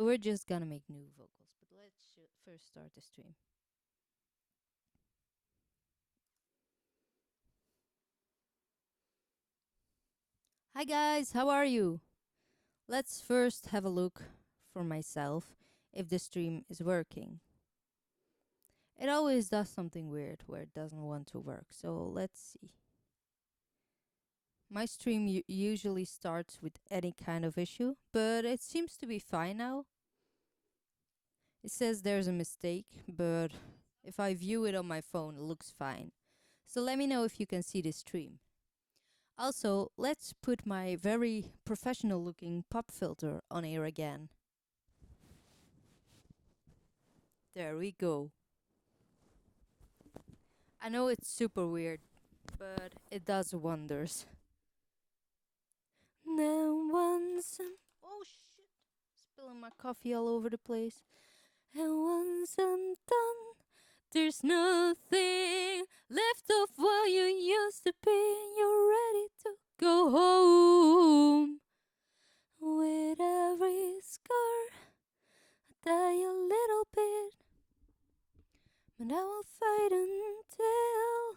we're just gonna make new vocals, but let's first start the stream. Hi guys, how are you? Let's first have a look for myself if the stream is working. It always does something weird where it doesn't want to work, so let's see. My stream usually starts with any kind of issue, but it seems to be fine now. It says there's a mistake, but if I view it on my phone, it looks fine. So let me know if you can see the stream. Also, let's put my very professional looking pop filter on here again. There we go. I know it's super weird, but it does wonders. Now once oh shit, spilling my coffee all over the place. And once I'm done, there's nothing left of what you used to be. You're ready to go home. With every scar, I die a little bit, but I will fight until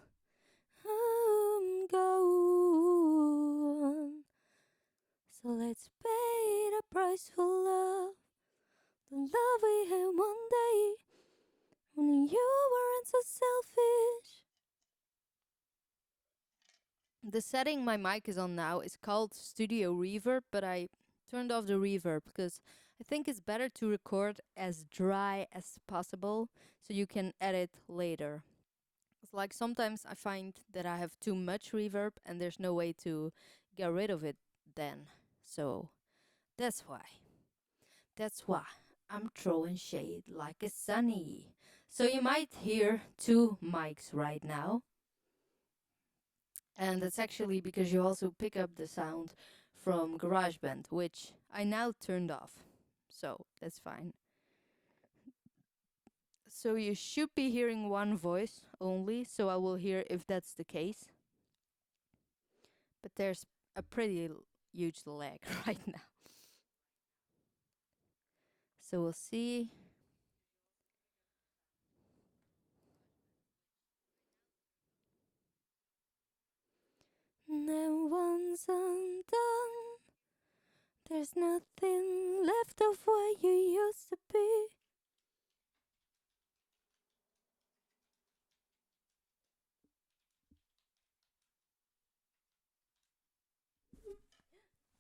I'm gone. So let's pay the price for love, the love we had one day when you weren't so selfish. The setting my mic is on now is called Studio Reverb, but I turned off the reverb because I think it's better to record as dry as possible so you can edit later. It's like sometimes I find that I have too much reverb and there's no way to get rid of it then. So that's why. That's why I'm throwing shade like a sunny. So you might hear two mics right now. And that's actually because you also pick up the sound from GarageBand, which I now turned off. So that's fine. So you should be hearing one voice only, so I will hear if that's the case. But there's a pretty huge lag right now. So we'll see. And once I'm done, there's nothing left of what you used to be.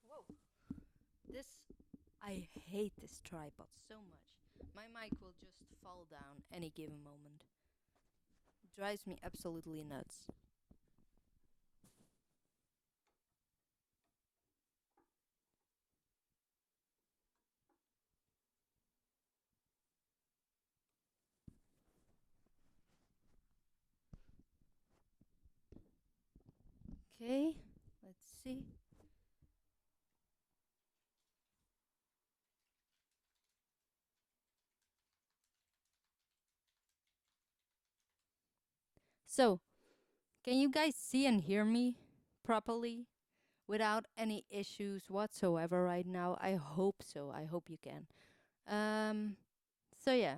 Whoa. I hate this tripod so much. My mic will just fall down any given moment. It drives me absolutely nuts. Okay, let's see. So, can you guys see and hear me properly without any issues whatsoever right now? I hope so. I hope you can. So yeah.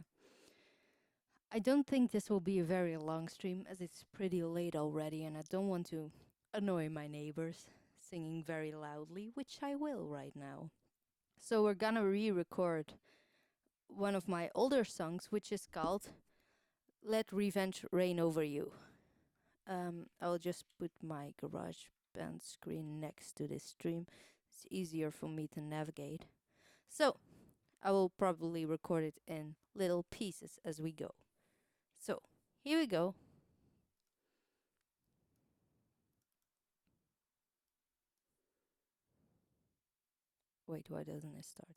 I don't think this will be a very long stream as it's pretty late already and I don't want to annoy my neighbors singing very loudly, which I will right now. So we're gonna re-record one of my older songs, which is called Let Revenge Reign Over You. I'll just put my GarageBand screen next to this stream. It's easier for me to navigate. So I will probably record it in little pieces as we go. So here we go. Wait, why doesn't it start?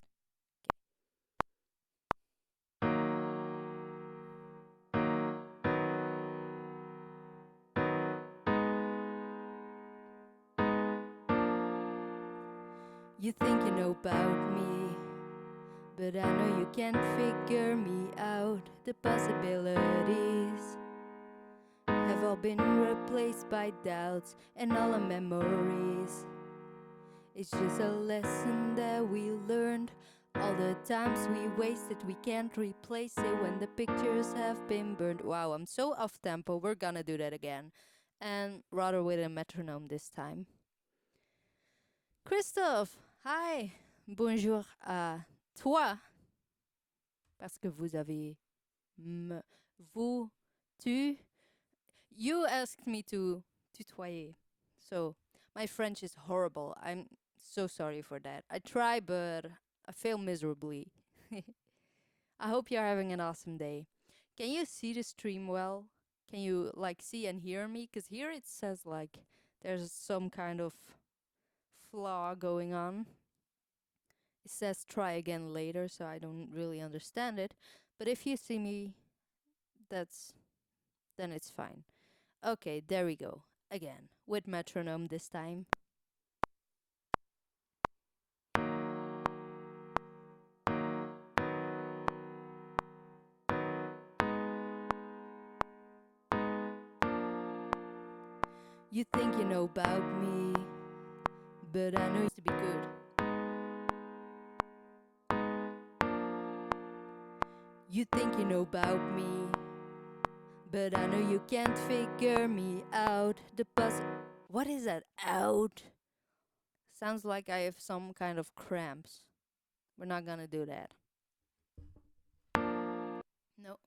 You think you know about me, but I know you can't figure me out. The possibilities have all been replaced by doubts and all our memories. It's just a lesson that we learned All the times we wasted, we can't replace it when the pictures have been burned. Wow, I'm so off tempo. We're gonna do that again. And rather with a metronome this time. Christophe, hi. Bonjour à toi. Parce que vous avez vous, tu. You asked me to tutoyer. So my French is horrible. I'm so sorry for that. I try, but I fail miserably. I hope you're having an awesome day. Can you see the stream well? Can you like see and hear me? Because here it says like there's some kind of flaw going on. It says try again later, so I don't really understand it. But if you see me, then it's fine. Okay, there we go. Again, with metronome this time. You think you know about me, but I know it's to be good. You think you know about me, but I know you can't figure me out. The bus. What is that? Out? Sounds like I have some kind of cramps. We're not gonna do that. No.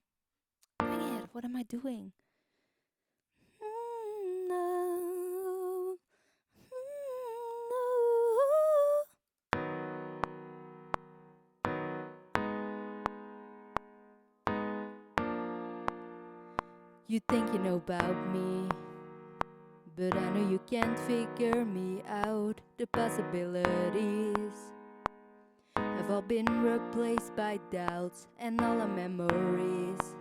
Dang it, what am I doing? No. No. You think you know about me, but I know you can't figure me out. The possibilities have all been replaced by doubts and all our memories.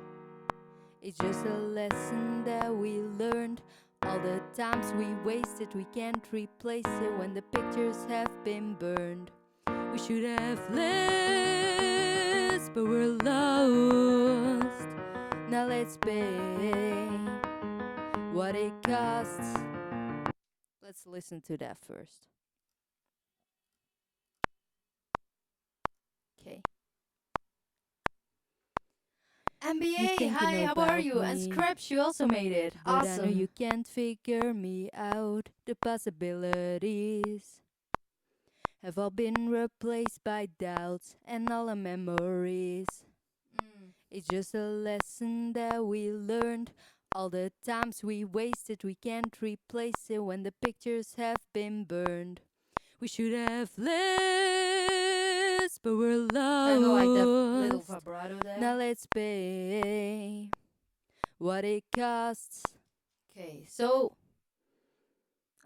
It's just a lesson that we learned. All the times we wasted, we can't replace it when the pictures have been burned. We should have less, but we're lost. Now let's pay what it costs. Let's listen to that first. Okay. NBA, hi, how are you? And Scraps, you also made it. But I know you Awesome. can't figure me out. The possibilities have all been replaced by doubts and all our memories. It's just a lesson that we learned. All the times we wasted, we can't replace it when the pictures have been burned. We should have less, but we're lost. Kinda like that little vibrato there. Now let's pay what it costs. Okay, so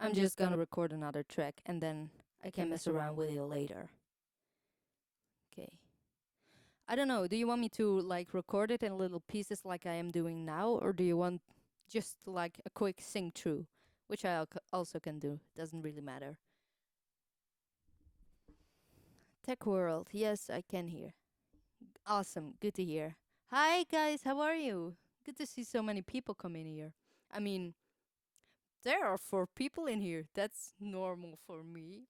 I'm just gonna record another track and then I can mess around with it later. Okay. I don't know. Do you want me to like record it in little pieces like I am doing now, or do you want just like a quick sing through, which I also can do. Doesn't really matter. Tech World. Yes, I can hear. Awesome. Good to hear. Hi guys, how are you? Good to see so many people come in here. I mean, there are 4 people in here. That's normal for me.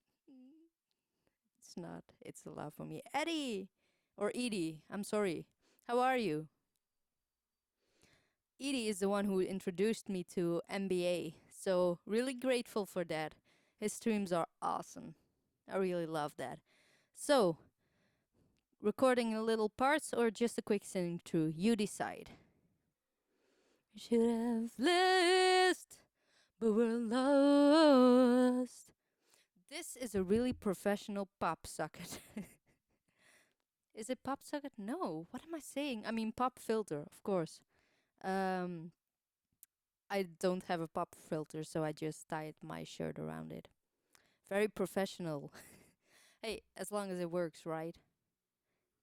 It's not. It's a lot for me. Eddie or Edie. I'm sorry. How are you? Edie is the one who introduced me to MBA. So really grateful for that. His streams are awesome. I really love that. So, recording in little parts or just a quick sing through, you decide. Should have list, but we're lost. This is a really professional pop socket. Is it pop socket? No. What am I saying? I mean pop filter, of course. Um, I don't have a pop filter, so I just tied my shirt around it. Very professional. Hey, as long as it works, right?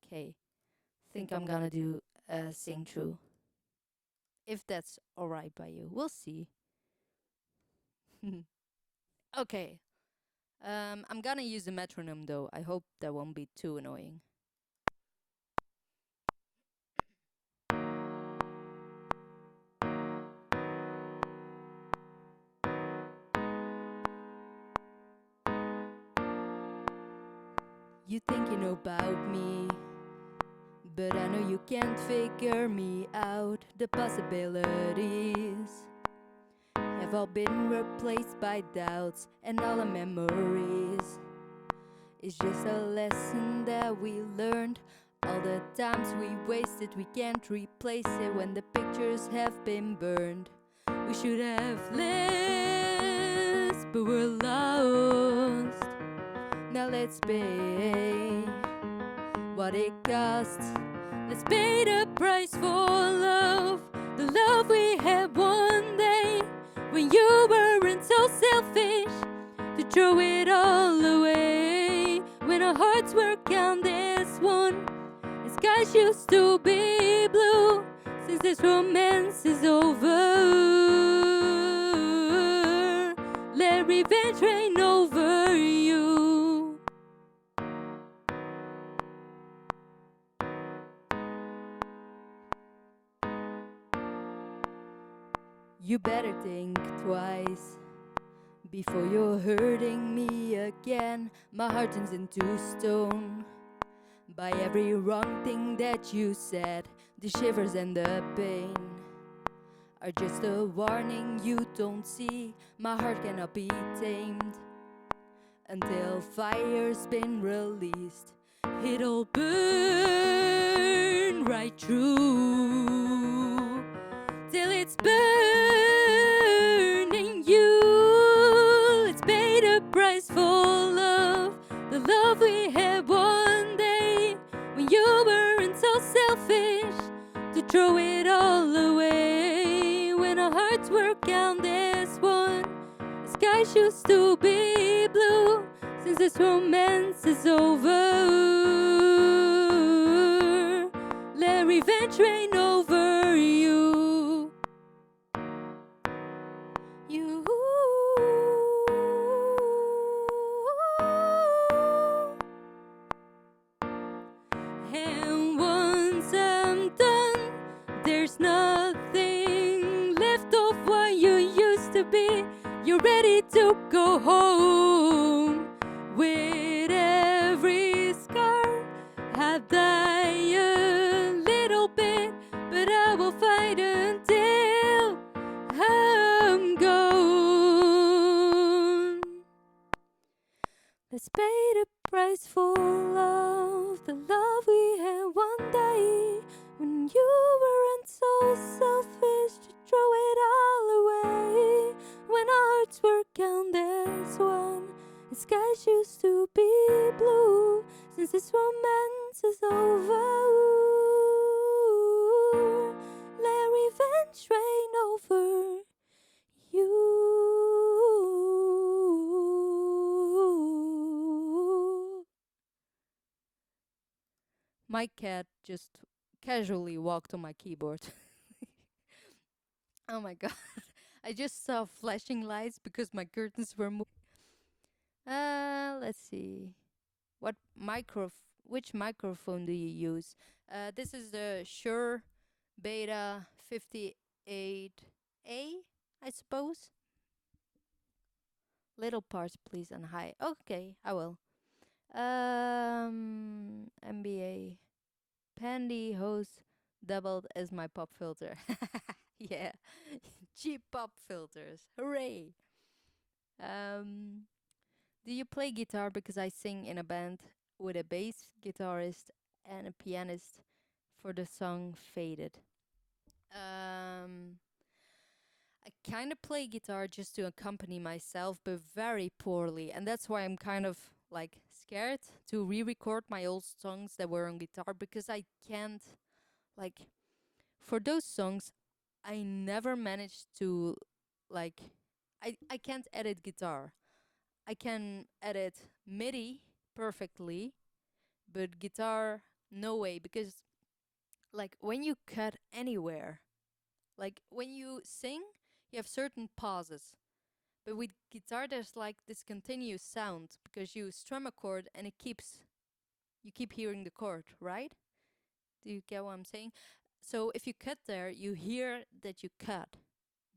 Okay. Think I'm gonna do a sing through. If that's alright by you. We'll see. Okay. I'm gonna use the metronome though. I hope that won't be too annoying. You think you know about me, but I know you can't figure me out. The possibilities have all been replaced by doubts, and all the memories is just a lesson that we learned. All the times we wasted, we can't replace it when the pictures have been burned. We should have less, but we're lost. Now let's pay what it costs. Let's pay the price for love, the love we had one day when you weren't so selfish to throw it all away. When our hearts were counted as one, the skies used to be blue. Since this romance is over, let revenge reign over you. You better think twice before you're hurting me again. My heart turns into stone by every wrong thing that you said. The shivers and the pain are just a warning you don't see. My heart cannot be tamed until fire's been released. It'll burn right through till it's burning you. Let's pay the price for love, the love we had one day when you weren't so selfish to throw it all away. When our hearts were counted as one, the skies used to be blue. Since this romance is over, let revenge reign over you. You. And once I'm done, there's nothing left of what you used to be. You're ready to go home. With every scar, I've died a little bit, but I will fight until I'm gone. Let's pay the price for love, the love we had one day when you weren't so selfish to throw it all away. When our hearts were counted as one, the skies used to be blue. Since this romance is over, let revenge reign over you. My cat just casually walked on my keyboard. Oh my god. I just saw flashing lights because my curtains were moving. Let's see. What which microphone do you use? This is the Shure Beta 58A, I suppose. Little parts, please, and high. Okay, I will. MBA pantyhose doubled as my pop filter. Yeah, cheap pop filters. Hooray! Um, do you play guitar? Because I sing in a band with a bass guitarist and a pianist for the song Faded. Um, I kind of play guitar just to accompany myself, but very poorly, and that's why I'm kind of like scared to re-record my old songs that were on guitar because I can't like for those songs I never managed to like I can't edit guitar. I can edit MIDI perfectly, but guitar no way because like when you cut anywhere, like when you sing, you have certain pauses. But with guitar there's like this continuous sound because you strum a chord and it keeps you keep hearing the chord, right? Do you get what I'm saying? So if you cut there, you hear that you cut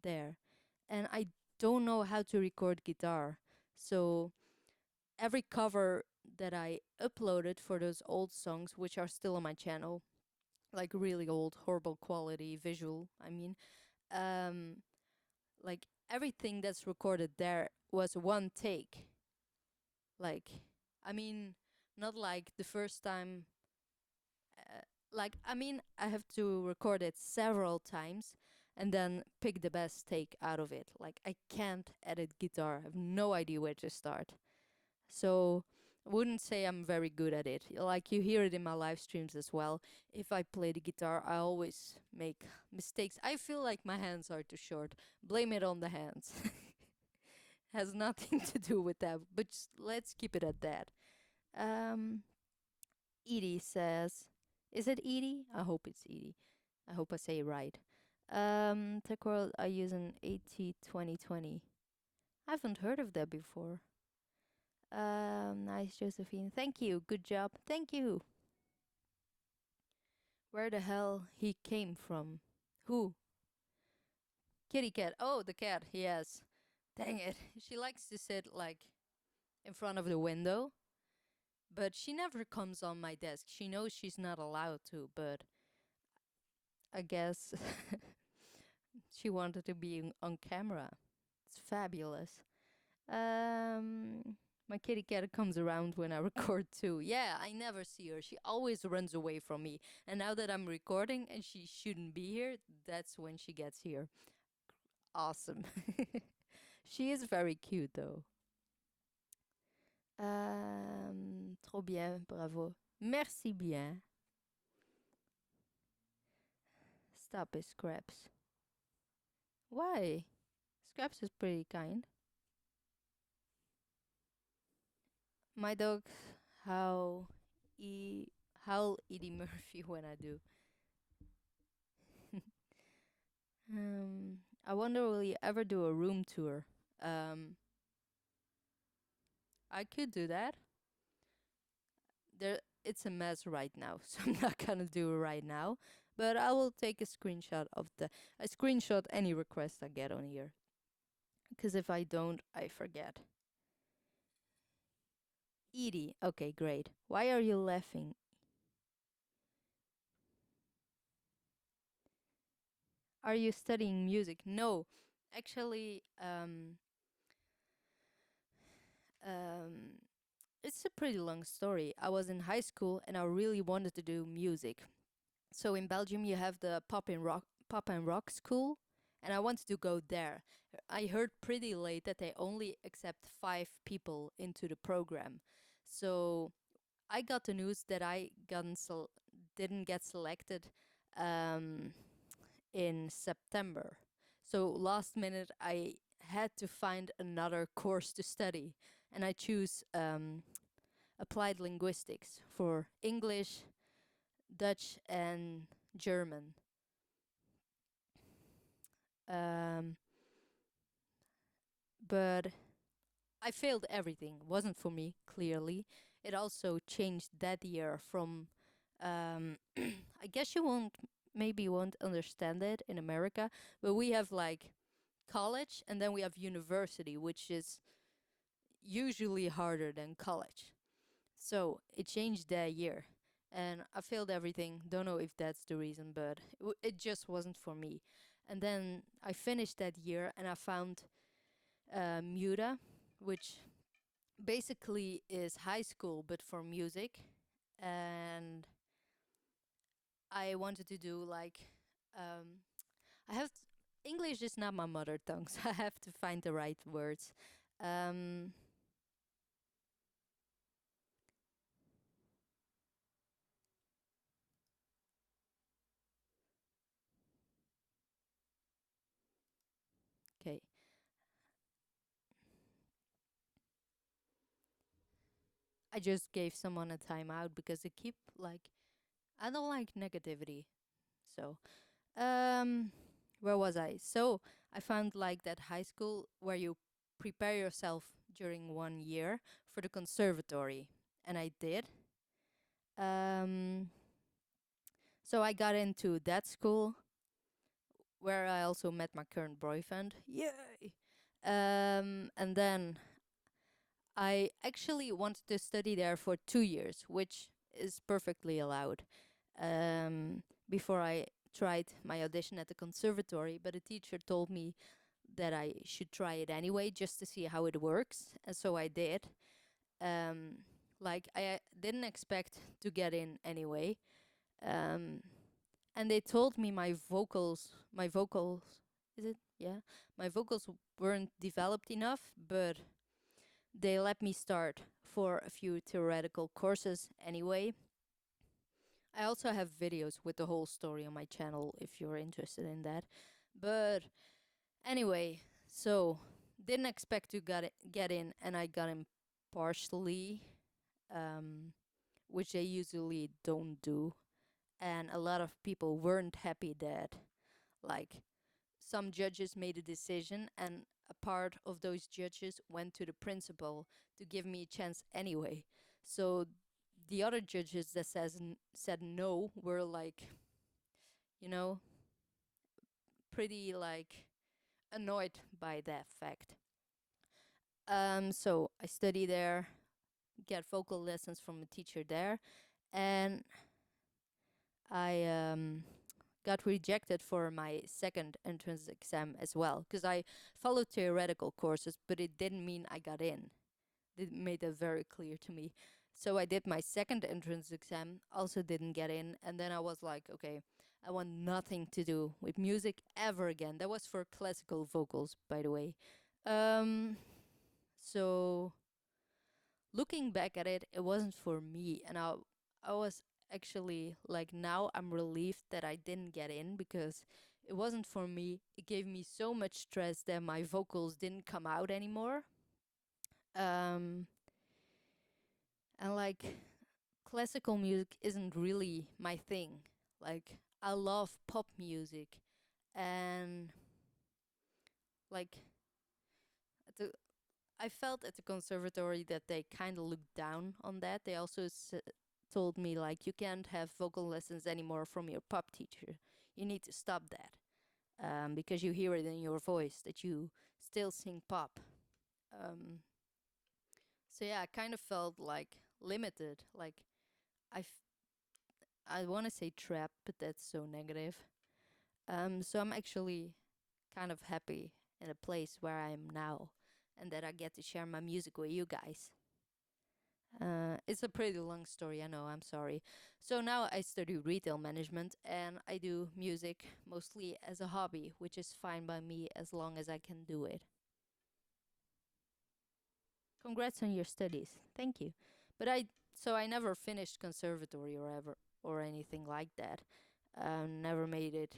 there. And I don't know how to record guitar. So every cover that I uploaded for those old songs, which are still on my channel, like really old, horrible quality visual. I mean, um, like everything that's recorded there was one take. Like, I mean, not like the first time. I mean, I have to record it several times and then pick the best take out of it. Like, I can't edit guitar. I have no idea where to start. So I wouldn't say I'm very good at it. Like you hear it in my live streams as well. If I play the guitar, I always make mistakes. I feel like my hands are too short. Blame it on the hands. Has nothing to do with that, but let's keep it at that. Um, Edie says, is it Edie? I hope it's Edie. I hope I say it right. Tech World, I use an AT2020. I haven't heard of that before. Nice, Josephine. Thank you. Good job. Thank you. Where the hell he came from? Who? Kitty cat. Oh, the cat. Yes. Dang it. She likes to sit like in front of the window, but she never comes on my desk. She knows she's not allowed to, but I guess she wanted to be on camera. It's fabulous. My kitty cat comes around when I record too. Yeah, I never see her. She always runs away from me. And now that I'm recording and she shouldn't be here, that's when she gets here. Awesome. She is very cute though. Trop bien, bravo. Merci bien. Stop it, Scraps. Why? Scraps is pretty kind. My dogs how e howl Eddie Murphy when I do. I wonder will you ever do a room tour? Um, I could do that. It's a mess right now, so I'm not gonna do it right now. But I will take a screenshot of I screenshot any request I get on here. Because if I don't, I forget. Edie, okay, great. Why are you laughing? Are you studying music? No, actually, um, it's a pretty long story. I was in high school and I really wanted to do music. So in Belgium you have the pop and rock school, and I wanted to go there. I heard pretty late that they only accept 5 people into the program. So I got the news that didn't get selected um, in September. So last minute I had to find another course to study, and I choose applied linguistics for English, Dutch, and German. Um, but I failed everything. Wasn't for me, clearly. It also changed that year from. I guess you won't understand it in America, but we have like college and then we have university, which is usually harder than college. So it changed that year, and I failed everything. Don't know if that's the reason, but it just wasn't for me. And then I finished that year, and I found Muta, which basically is high school but for music. And I wanted to do like um, I have English is not my mother tongue, so I have to find the right words. Um, okay, I just gave someone a timeout because they keep like I don't like negativity. So, um, where was I? So I found like that high school where you prepare yourself during 1 year for the conservatory, and I did. Um, so I got into that school where I also met my current boyfriend. Yay! And then I actually wanted to study there for 2 years, which is perfectly allowed. Before I tried my audition at the conservatory, but a teacher told me that I should try it anyway just to see how it works, and so I did. Um, like I didn't expect to get in anyway, um, and they told me my vocals, is it? Yeah, my vocals weren't developed enough, but they let me start for a few theoretical courses anyway. I also have videos with the whole story on my channel if you're interested in that. But anyway, so didn't expect to get in, and I got in partially, um, which they usually don't do. And a lot of people weren't happy that, like, some judges made a decision, and a part of those judges went to the principal to give me a chance anyway. So the other judges that said no were like, you know, pretty like annoyed by that fact. So I study there, get vocal lessons from a teacher there, and I got rejected for my second entrance exam as well, because I followed theoretical courses, but it didn't mean I got in. It made that very clear to me. So I did my second entrance exam, also didn't get in, and then I was like, okay, I want nothing to do with music ever again. That was for classical vocals, by the way. Um, so looking back at it, it wasn't for me, and I was actually like, now I'm relieved that I didn't get in because it wasn't for me. It gave me so much stress that my vocals didn't come out anymore. Um, and like classical music isn't really my thing. Like I love pop music, and like at the I felt at the conservatory that they kind of looked down on that. They also told me like, you can't have vocal lessons anymore from your pop teacher. You need to stop that, because you hear it in your voice that you still sing pop. Um, so yeah, I kind of felt like limited. Like I I want to say trapped, but that's so negative. So I'm actually kind of happy in a place where I am now, and that I get to share my music with you guys. It's a pretty long story, I know, I'm sorry. So now I study retail management, and I do music mostly as a hobby, which is fine by me as long as I can do it. Congrats on your studies. Thank you. But I never finished conservatory or ever or anything like that. Never made it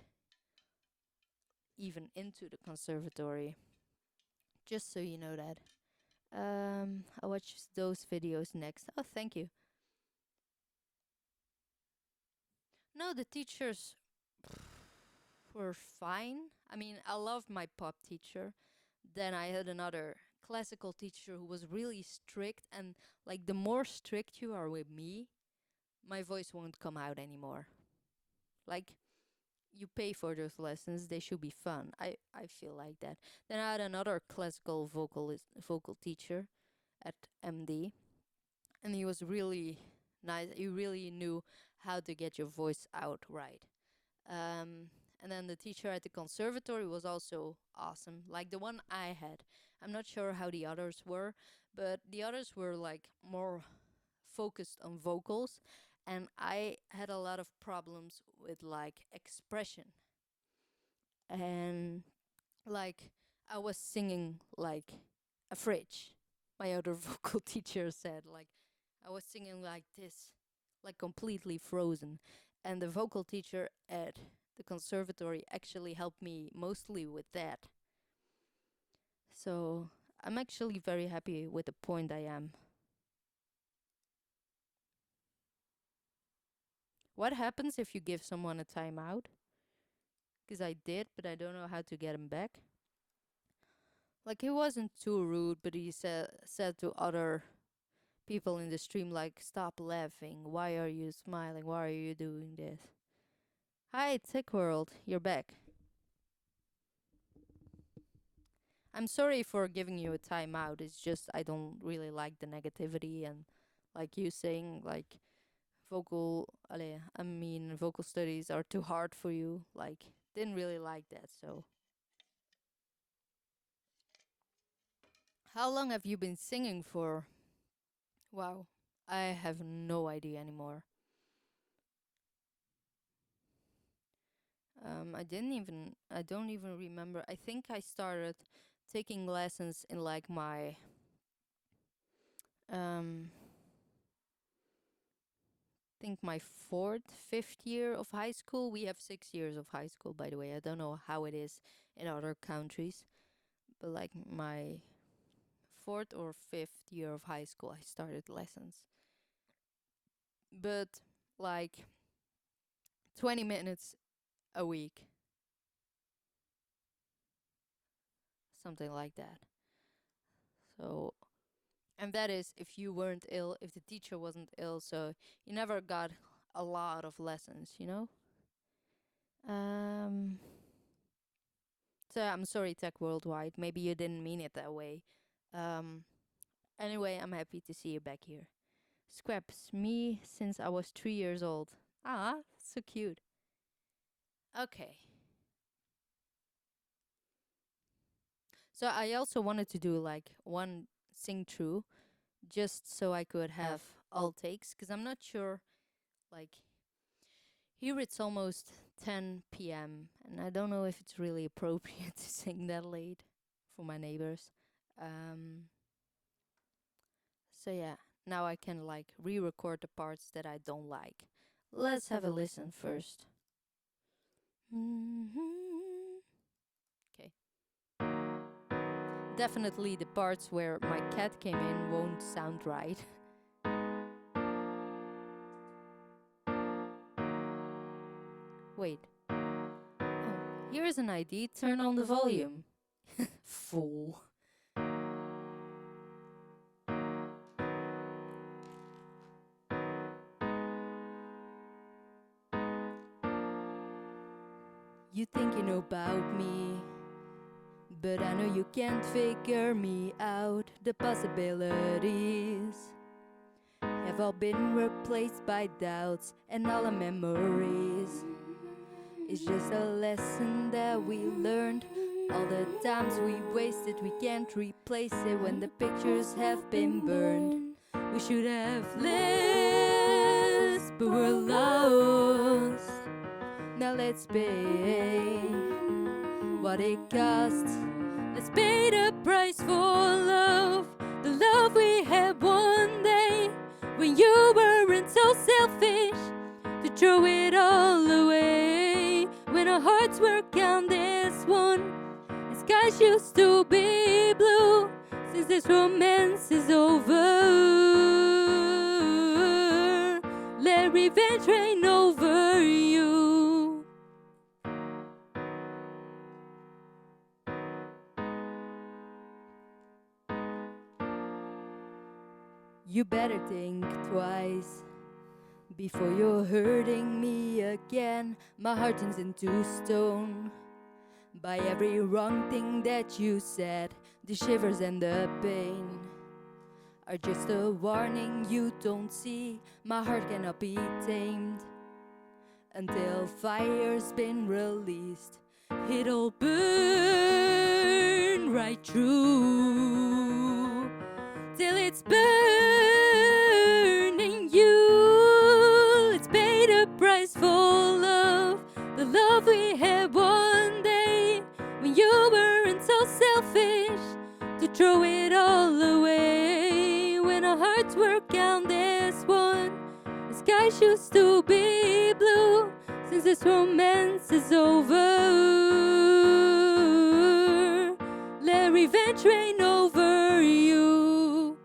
even into the conservatory. Just so you know that. I'll watch those videos next. Oh, thank you. No, the teachers were fine. I mean, I loved my pop teacher. Then I had another classical teacher who was really strict, and like the more strict you are with me, my voice won't come out anymore. Like you pay for those lessons, they should be fun. I feel like that. Then I had another classical vocal teacher at MD, and he was really nice. He really knew how to get your voice out right. Um, and then the teacher at the conservatory was also awesome, like the one I had. I'm not sure how the others were, but the others were like more focused on vocals, and I had a lot of problems with like expression. And like I was singing like a fridge. My other vocal teacher said like I was singing like this, like completely frozen. And the vocal teacher at the conservatory actually helped me mostly with that. So I'm actually very happy with the point I am. What happens if you give someone a timeout? Because I did, but I don't know how to get him back. Like he wasn't too rude, but he said to other people in the stream like, stop laughing, why are you smiling, why are you doing this? Hi, Tech World, you're back. I'm sorry for giving you a timeout. It's just I don't really like the negativity and like you saying like vocal studies are too hard for you. Like didn't really like that. So how long have you been singing for? Wow. I have no idea anymore. I don't even remember. I think I started taking lessons in like my um think my fourth, fifth year of high school. We have 6 years of high school, by the way. I don't know how it is in other countries, but like my fourth or fifth year of high school, I started lessons. But like 20 minutes a week, something like that. So, and that is if you weren't ill, if the teacher wasn't ill, so you never got a lot of lessons, you know? Um, so I'm sorry, Tech Worldwide. Maybe you didn't mean it that way. Um, anyway, I'm happy to see you back here. Scraps, me since I was 3 years old. Ah, so cute. Okay. So I also wanted to do like one sing through just so I could have all takes because I'm not sure like here it's almost 10 p.m. and I don't know if it's really appropriate to sing that late for my neighbors. Um so yeah, now I can like re-record the parts that I don't like. Let's have a listen first. Okay. Definitely the parts where my cat came in won't sound right. Wait. Oh, here's an ID. Turn on the volume. Fool. You think you know about me, but I know you can't figure me out. The possibilities have all been replaced by doubts and all our memories. It's just a lesson that we learned. All the times we wasted, we can't replace it when the pictures have been burned. We should have lived, but we're lost. Now let's pay what it costs. Let's pay the price for love, the love we had one day when you weren't so selfish to throw it all away. When our hearts were count as one, the skies used to be blue. Since this romance is over, let revenge reign over you. You better think twice before you're hurting me again. My heart turns into stone by every wrong thing that you said. The shivers and the pain are just a warning you don't see. My heart cannot be tamed until fire's been released. It'll burn right through till it's burning you. Let's pay the price for love, the love we had one day when you weren't so selfish to throw it all away. When our hearts were count as one, the skies used to be blue. Since this romance is over, let revenge reign over you.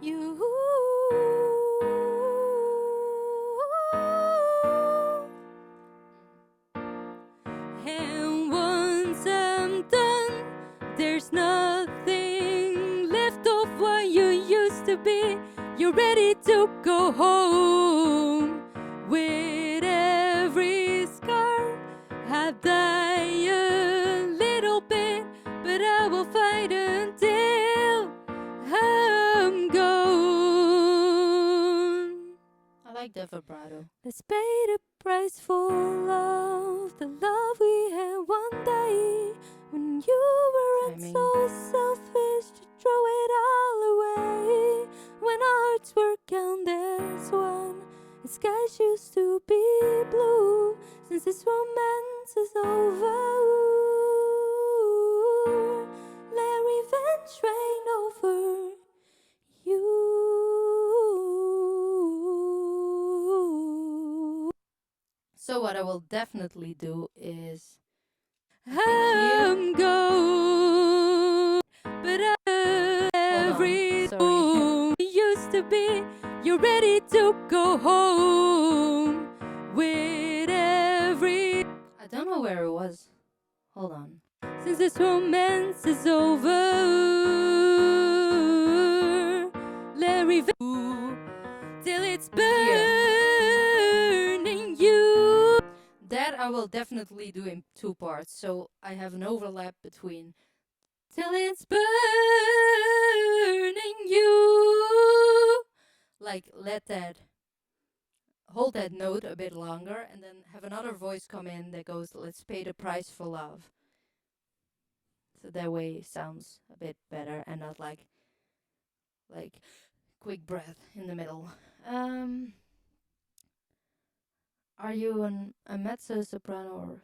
You. And once I'm done, there's nothing left of what you used to be. You're ready to go home. With every scar, I die a little vibrato. Let's pay the price for love, the love we had one day. When you weren't Timing. so selfish to throw it all away. When our hearts were counted as one, the skies used to be blue. Since this romance is over, let revenge reign over you. So what I will definitely do is I think I'm going, but every sorry. room used to be, you're ready to go home with every. I don't know where it was. Hold on. Since this romance is over, let revenge till it's burning you. That I will definitely do in two parts, so I have an overlap between Till it's burning you. like hold that note a bit longer and then have another voice come in that goes, let's pay the price for love. So that way it sounds a bit better and not like quick breath in the middle. Are you a mezzo soprano or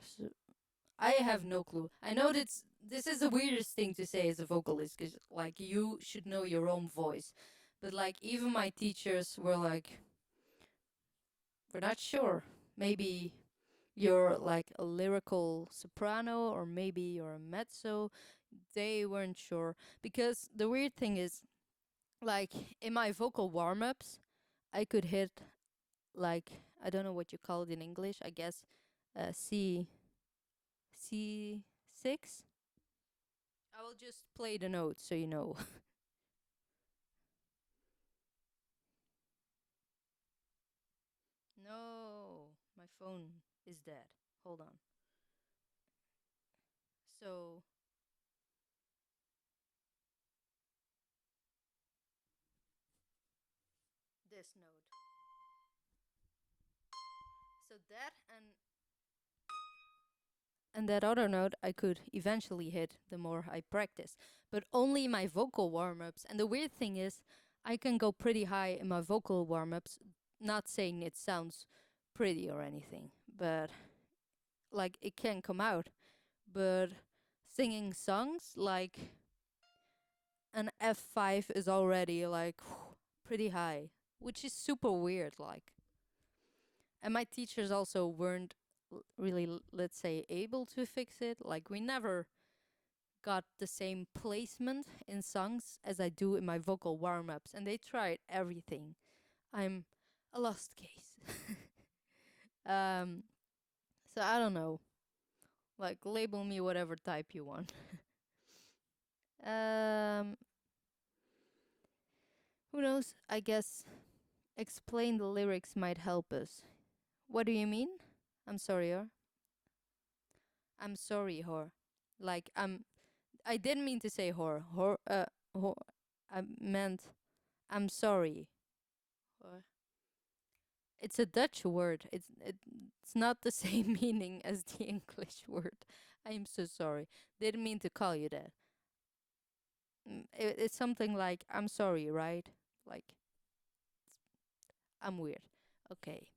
I have no clue. I know this is the weirdest thing to say as a vocalist because like you should know your own voice, but like even my teachers were like, we're not sure. Maybe you're like a lyrical soprano or maybe you're a mezzo. They weren't sure because the weird thing is like in my vocal warm-ups I could hit like I don't know what you call it in English. I guess C6. I will just play the notes so you know. No, my phone is dead. Hold on. So this note. So that and that other note I could eventually hit the more I practice, but only my vocal warm-ups. And the weird thing is I can go pretty high in my vocal warm-ups, not saying it sounds pretty or anything, but like it can come out. But singing songs like an F5 is already like pretty high, which is super weird. Like, and my teachers also weren't really, let's say, able to fix it. Like, we never got the same placement in songs as I do in my vocal warm ups, and they tried everything. I'm a lost case. um, so I don't know. Like, label me whatever type you want. um, who knows? I guess explain the lyrics might help us. What do you mean? I'm sorry, or I'm sorry, whore. Like I didn't mean to say whore. Whore. I meant I'm sorry. Whore. It's a Dutch word. It's not the same meaning as the English word. I'm so sorry. Didn't mean to call you that. It's something like I'm sorry, right? Like I'm weird. Okay.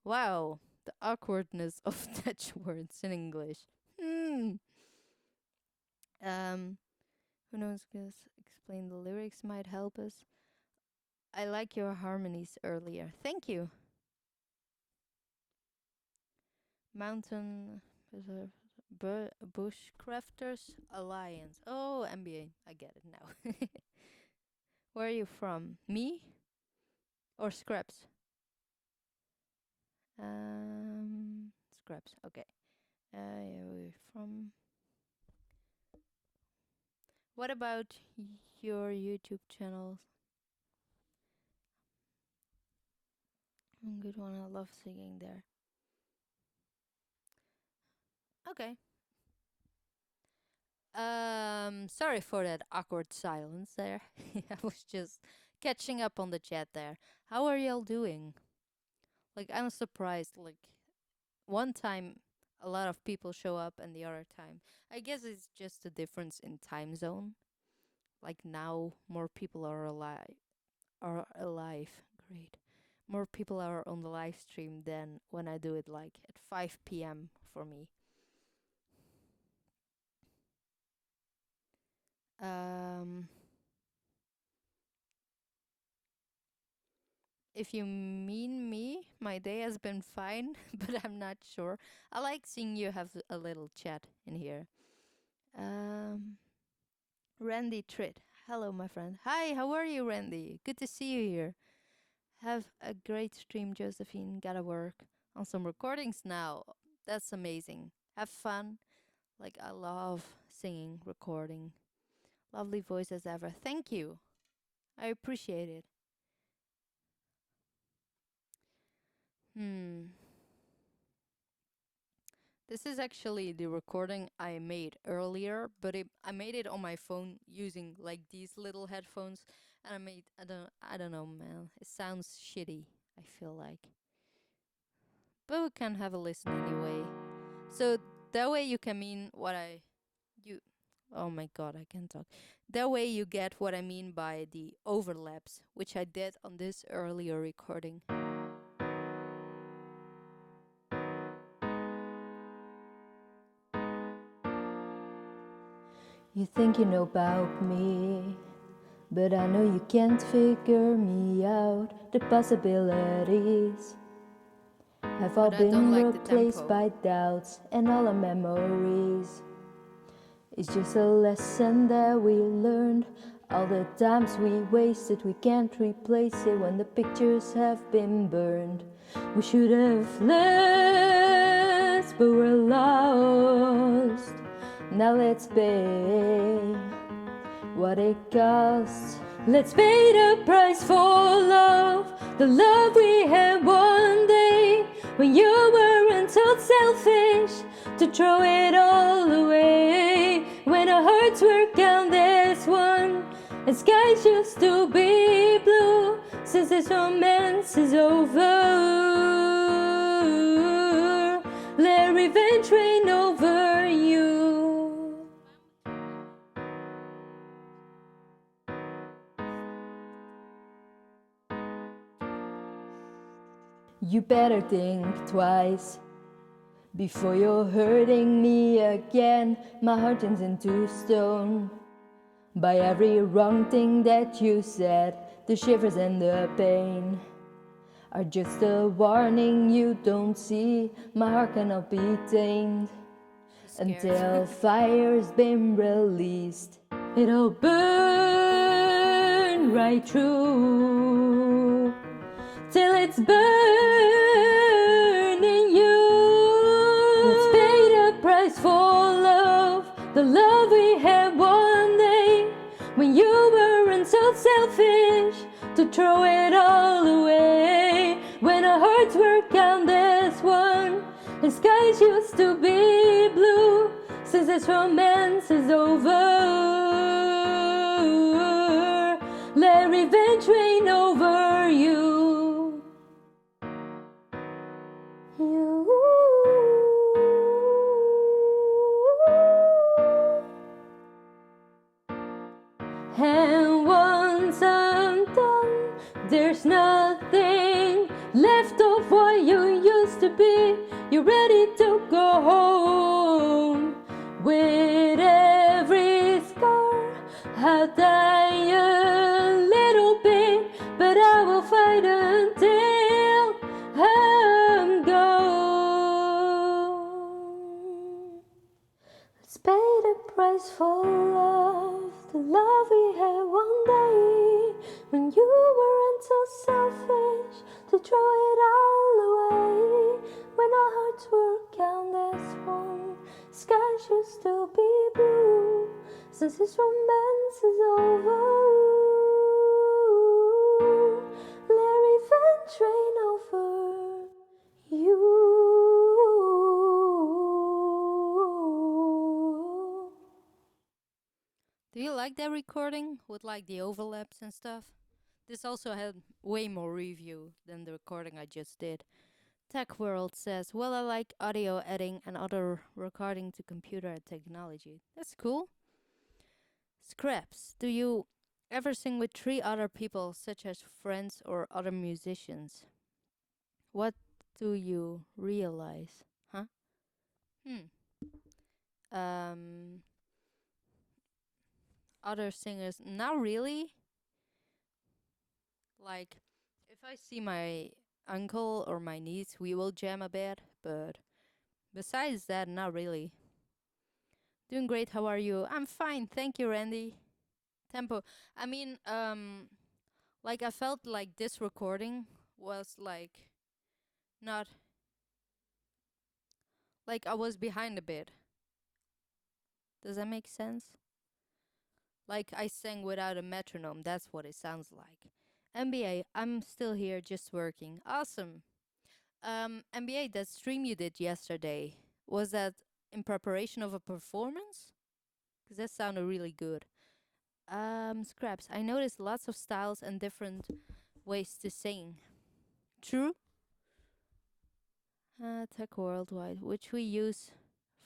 Wow, the awkwardness of Dutch words in English. Hmm. Um. Who knows? Guess explain the lyrics might help us. I like your harmonies earlier. Thank you. Mountain Bushcrafters Alliance. Oh, MBA. I get it now. Where are you from? Me or Scraps? Scraps. Okay. Yeah, we're from. What about your YouTube channel? Good one. I love singing there. Okay. Sorry for that awkward silence there. I was just catching up on the chat there. How are y'all doing? Like I'm surprised. Like one time a lot of people show up and the other time I guess it's just a difference in time zone. Like now more people are alive. Great. More people are on the live stream than when I do it like at 5 p.m. for me. Um if you mean me, my day has been fine, but I'm not sure. I like seeing you have a little chat in here. Um Randy Tritt. Hello, my friend. Hi, how are you, Randy? Good to see you here. Have a great stream, Josephine. Gotta work on some recordings now. That's amazing. Have fun. Like, I love singing, recording. Lovely voice as ever. Thank you. I appreciate it. Hmm. This is actually the recording I made earlier, but I made it on my phone using like these little headphones, and I don't know, man. It sounds shitty. I feel like, but we can have a listen anyway. So that way you can mean what I you. Oh my god, I can't talk. That way you get what I mean by the overlaps, which I did on this earlier recording. You think you know about me, but I know you can't figure me out. The possibilities have all But I don't been like the replaced tempo. by doubts and all our memories. It's just a lesson that we learned. All the times we wasted, we can't replace it when the pictures have been burned. We should have less, but we're lost. Now let's pay what it costs. Let's pay the price for love, the love we had one day when you weren't so selfish to throw it all away. When our hearts were count as one, and skies used to be blue. Since this romance is over, let revenge reign over you. You better think twice before you're hurting me again. My heart turns into stone by every wrong thing that you said. The shivers and the pain are just a warning you don't see. My heart cannot be tamed She's until scared. fire's been released. It'll burn right through till it's burning you. Let's pay the price for love, the love we had one day when you weren't so selfish to throw it all away. When our hearts were count as one, and skies used to be blue. Since this romance is over, let revenge reign over you. You. And once I'm done, there's nothing left of what you used to be. You're ready to go home. With every scar, I'll die a little bit, but I will fight until I'm gone. Let's pay the price for love, the love we had one day when you weren't so selfish to throw it all away. When our hearts were count as one, skies used to be blue. Since this romance is over, let revenge reign over you. Do you like that recording with like the overlaps and stuff? This also had way more review than the recording I just did. Tech World says, well, I like audio editing and other recording to computer technology. That's cool. Scraps, do you ever sing with three other people, such as friends or other musicians? What do you realize? Huh? Hmm. Um, other singers? Not really. Like, if I see my uncle or my niece, we will jam a bit, but besides that, not really. Doing great, how are you? I'm fine, thank you, Randy. Tempo. I mean, like I felt like this recording was like not like I was behind a bit. Does that make sense? Like I sang without a metronome, that's what it sounds like. MBA, I'm still here just working. Awesome. MBA, that stream you did yesterday, was that in preparation of a performance? Because that sounded really good. Scraps, I noticed lots of styles and different ways to sing. True? Tech Worldwide, which we use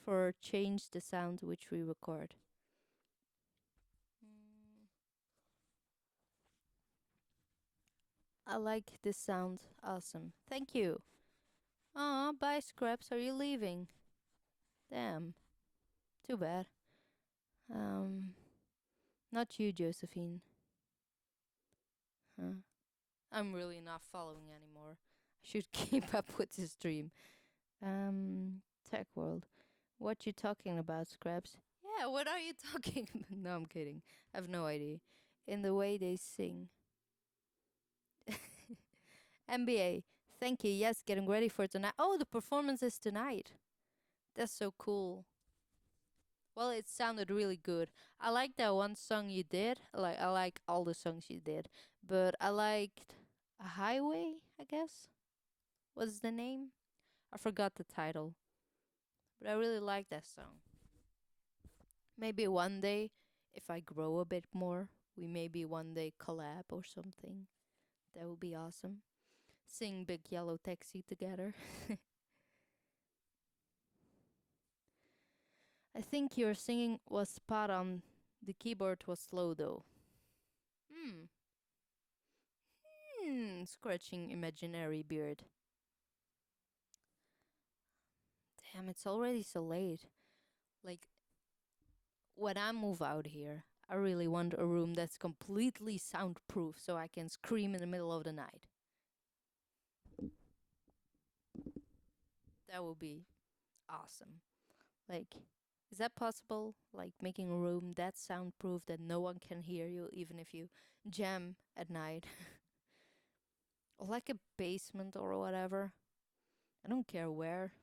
for change the sound which we record. Mm, I like this sound. Awesome. Thank you. Aw, bye, Scraps. Are you leaving? Damn. Too bad. Um, not you, Josephine. Huh? I'm really not following anymore. I should keep up with the stream. Tech World. What you talking about, Scraps? Yeah, what are you talking about? No, I'm kidding. I have no idea. In the way they sing. MBA. Thank you. Yes, getting ready for tonight. Oh, the performance is tonight. That's so cool. Well, it sounded really good. I like that one song you did. Like I like all the songs you did, but I liked a highway. I guess was the name. I forgot the title, but I really like that song. Maybe one day, if I grow a bit more, we maybe one day collab or something. That would be awesome. Sing Big Yellow Taxi together. I think your singing was spot on. The keyboard was slow though. Hmm. Scratching imaginary beard. Damn, it's already so late. Like, when I move out here, I really want a room that's completely soundproof so I can scream in the middle of the night. That would be awesome. Like, is that possible? Like, making a room that soundproof that no one can hear you, even if you jam at night? Or like a basement or whatever. I don't care where.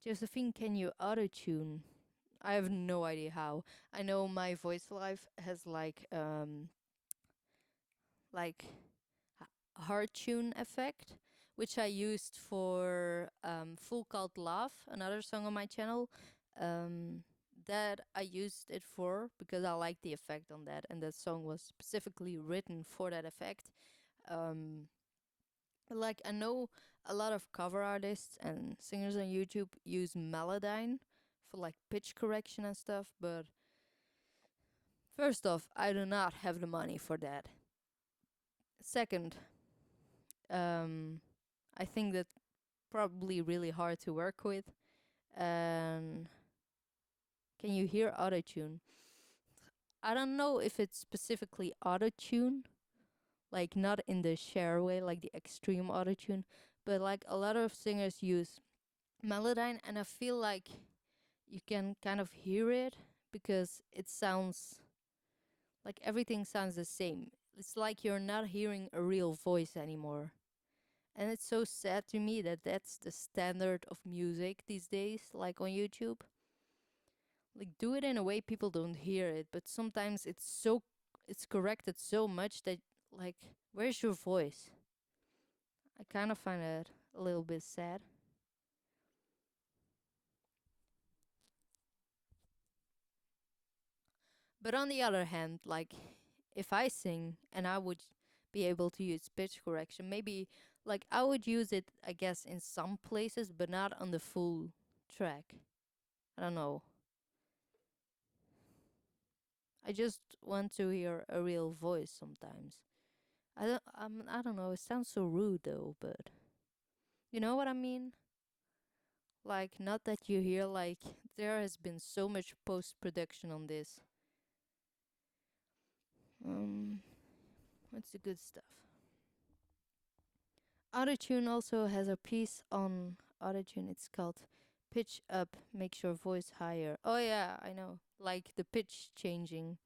Josephine, can you auto tune? I have no idea how. I know my voice life has like heart tune effect, which I used for Full Called Love, another song on my channel. That I used it for because I like the effect on that, and that song was specifically written for that effect. Um, like I know a lot of cover artists and singers on YouTube use Melodyne for like pitch correction and stuff, but first off, I do not have the money for that. Second, um, I think that probably really hard to work with. And can you hear autotune? I don't know if it's specifically autotune, like not in the share way, like the extreme autotune, but like a lot of singers use Melodyne, and I feel like you can kind of hear it because it sounds like everything sounds the same. It's like you're not hearing a real voice anymore. And it's so sad to me that that's the standard of music these days, like on YouTube. Like, do it in a way people don't hear it, but sometimes it's corrected so much that, like, where's your voice? I kind of find it a little bit sad. But on the other hand, like, if I sing and I would be able to use pitch correction, maybe like I would use it, I guess, in some places, but not on the full track. I don't know. I just want to hear a real voice sometimes. I don't know. It sounds so rude though, but you know what I mean? Like, not that you hear, like, there has been so much post production on this. Um, what's the good stuff? Autotune also has a piece on Autotune. It's called Pitch Up, Makes Your Voice Higher. Oh, yeah, I know. Like the pitch changing.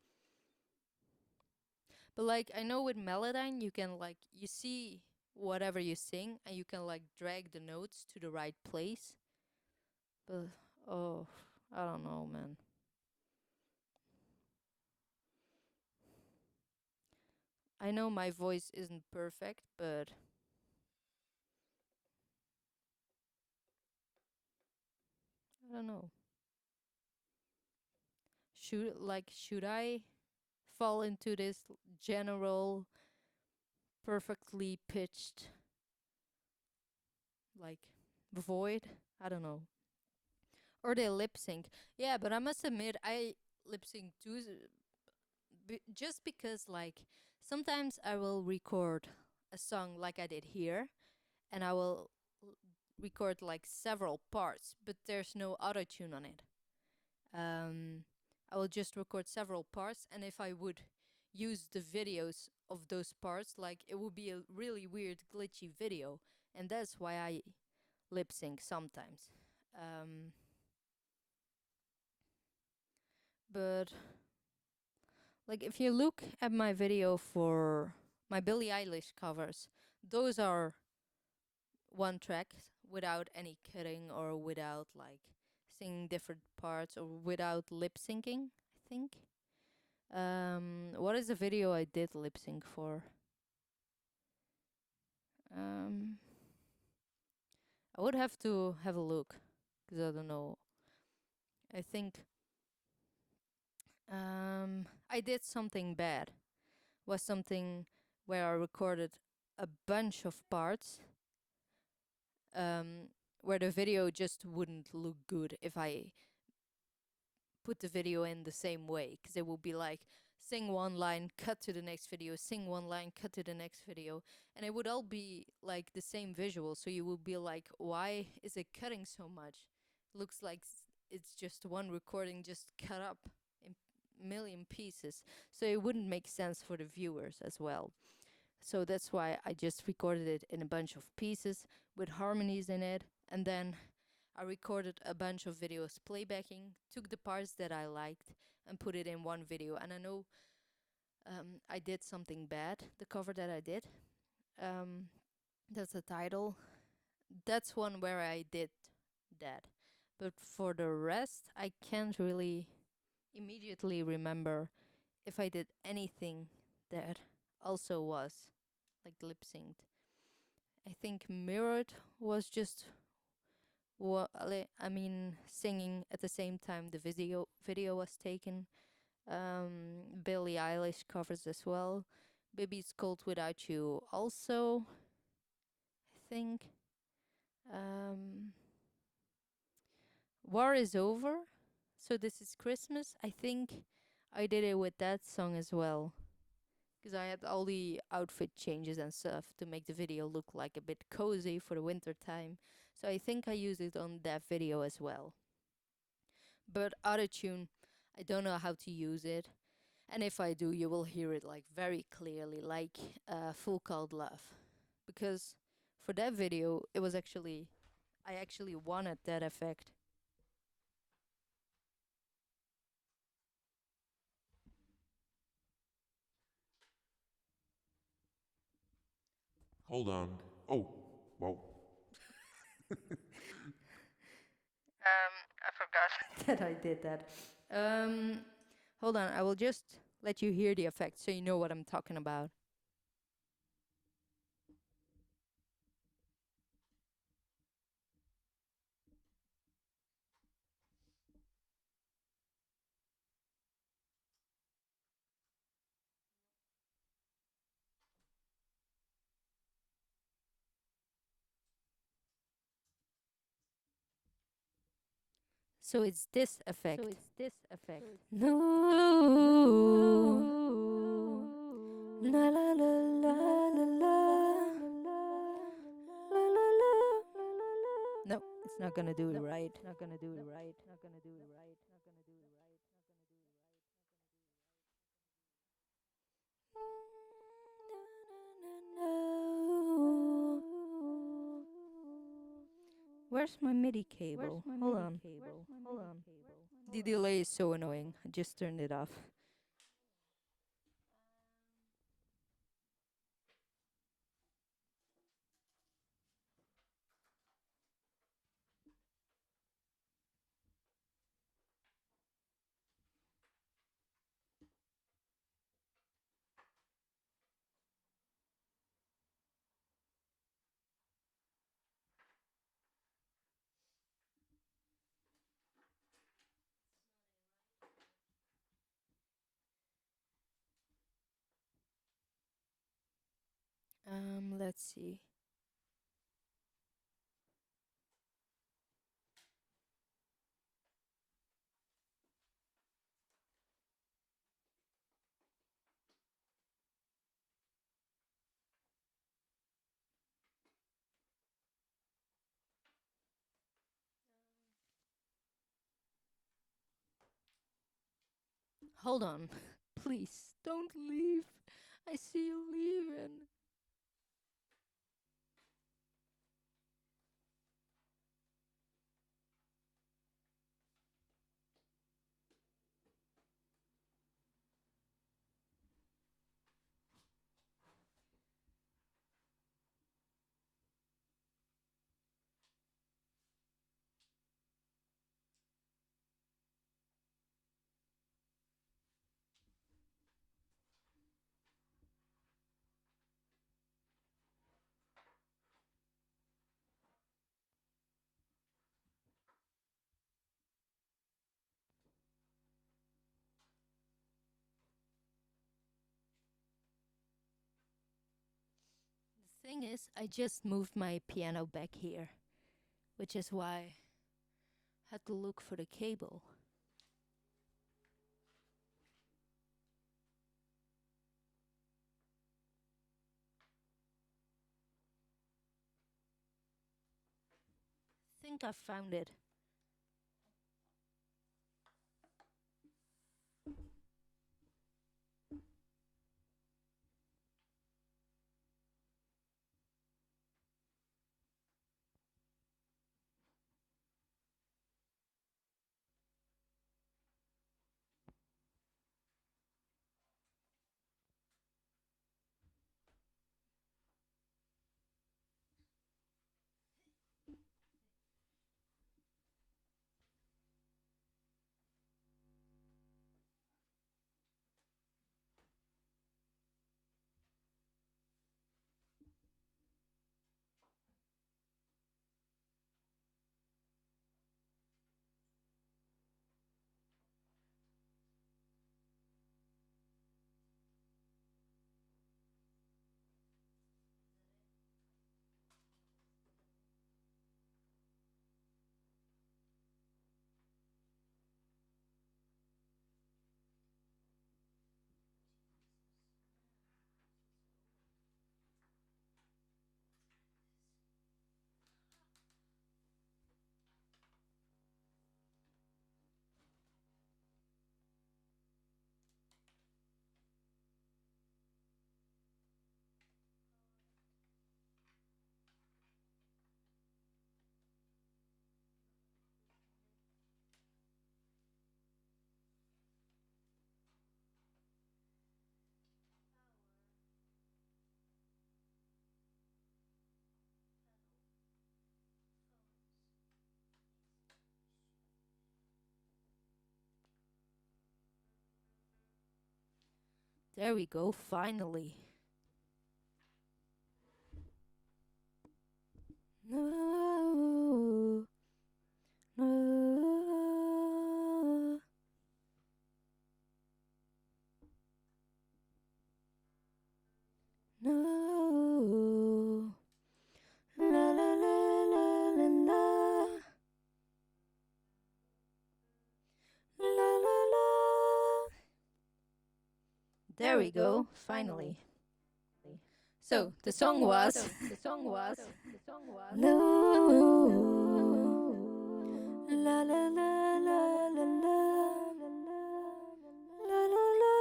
But, like, I know with Melodyne, you can, like, you see whatever you sing and you can, like, drag the notes to the right place. But, oh, I don't know, man. I know my voice isn't perfect, but I don't know. Should I fall into this general perfectly pitched like void? I don't know. Or they lip sync. Yeah, but I must admit I lip sync too, just because like sometimes I will record a song like I did here, and I will record like several parts, but there's no auto tune on it. Um, I will just record several parts, and if I would use the videos of those parts, like it would be a really weird, glitchy video, and that's why I lip sync sometimes. Um, but like if you look at my video for my Billie Eilish covers, those are one track without any cutting or without like singing different parts or without lip syncing, I think. What is the video I did lip sync for? Um, I would have to have a look because I don't know. I think I did something bad. Was something where I recorded a bunch of parts. Um, where the video just wouldn't look good if I put the video in the same way, because it would be like sing one line, cut to the next video, sing one line, cut to the next video, and it would all be like the same visual. So you would be like, why is it cutting so much? Looks like it's just one recording just cut up in million pieces. So it wouldn't make sense for the viewers as well. So that's why I just recorded it in a bunch of pieces with harmonies in it, and then I recorded a bunch of videos playbacking, took the parts that I liked, and put it in one video. And I know I did something bad, the cover that I did. Um, that's the title. That's one where I did that. But for the rest, I can't really immediately remember if I did anything that also was like lip synced. I think Mirrored was just I mean, singing at the same time the video was taken. Billie Eilish covers as well. Baby It's Cold Without You also, I think. Um, War is Over. So This Is Christmas. I think I did it with that song as well. Because I had all the outfit changes and stuff to make the video look like a bit cozy for the winter time. So I think I used it on that video as well. But autotune, I don't know how to use it. And if I do, you will hear it like very clearly, like Full Called Love. Because for that video, it was actually, I actually wanted that effect. Hold on. Oh, whoa. I forgot that I did that. Um, Hold on, I will just let you hear the effect so you know what I'm talking about. So it's this effect. No. La la la la la la. La la la. No, it's not gonna do it right. Where's my MIDI cable? Hold on. The delay is so annoying. I just turned it off. Let's see. Hold on. Please, don't leave. I see you leaving. The thing is, I just moved my piano back here, which is why I had to look for the cable. Think I found it. There we go, finally. No. No. No. La la la la la la. There we go, finally. So, the song was. La la la la la la la la la. Na na na.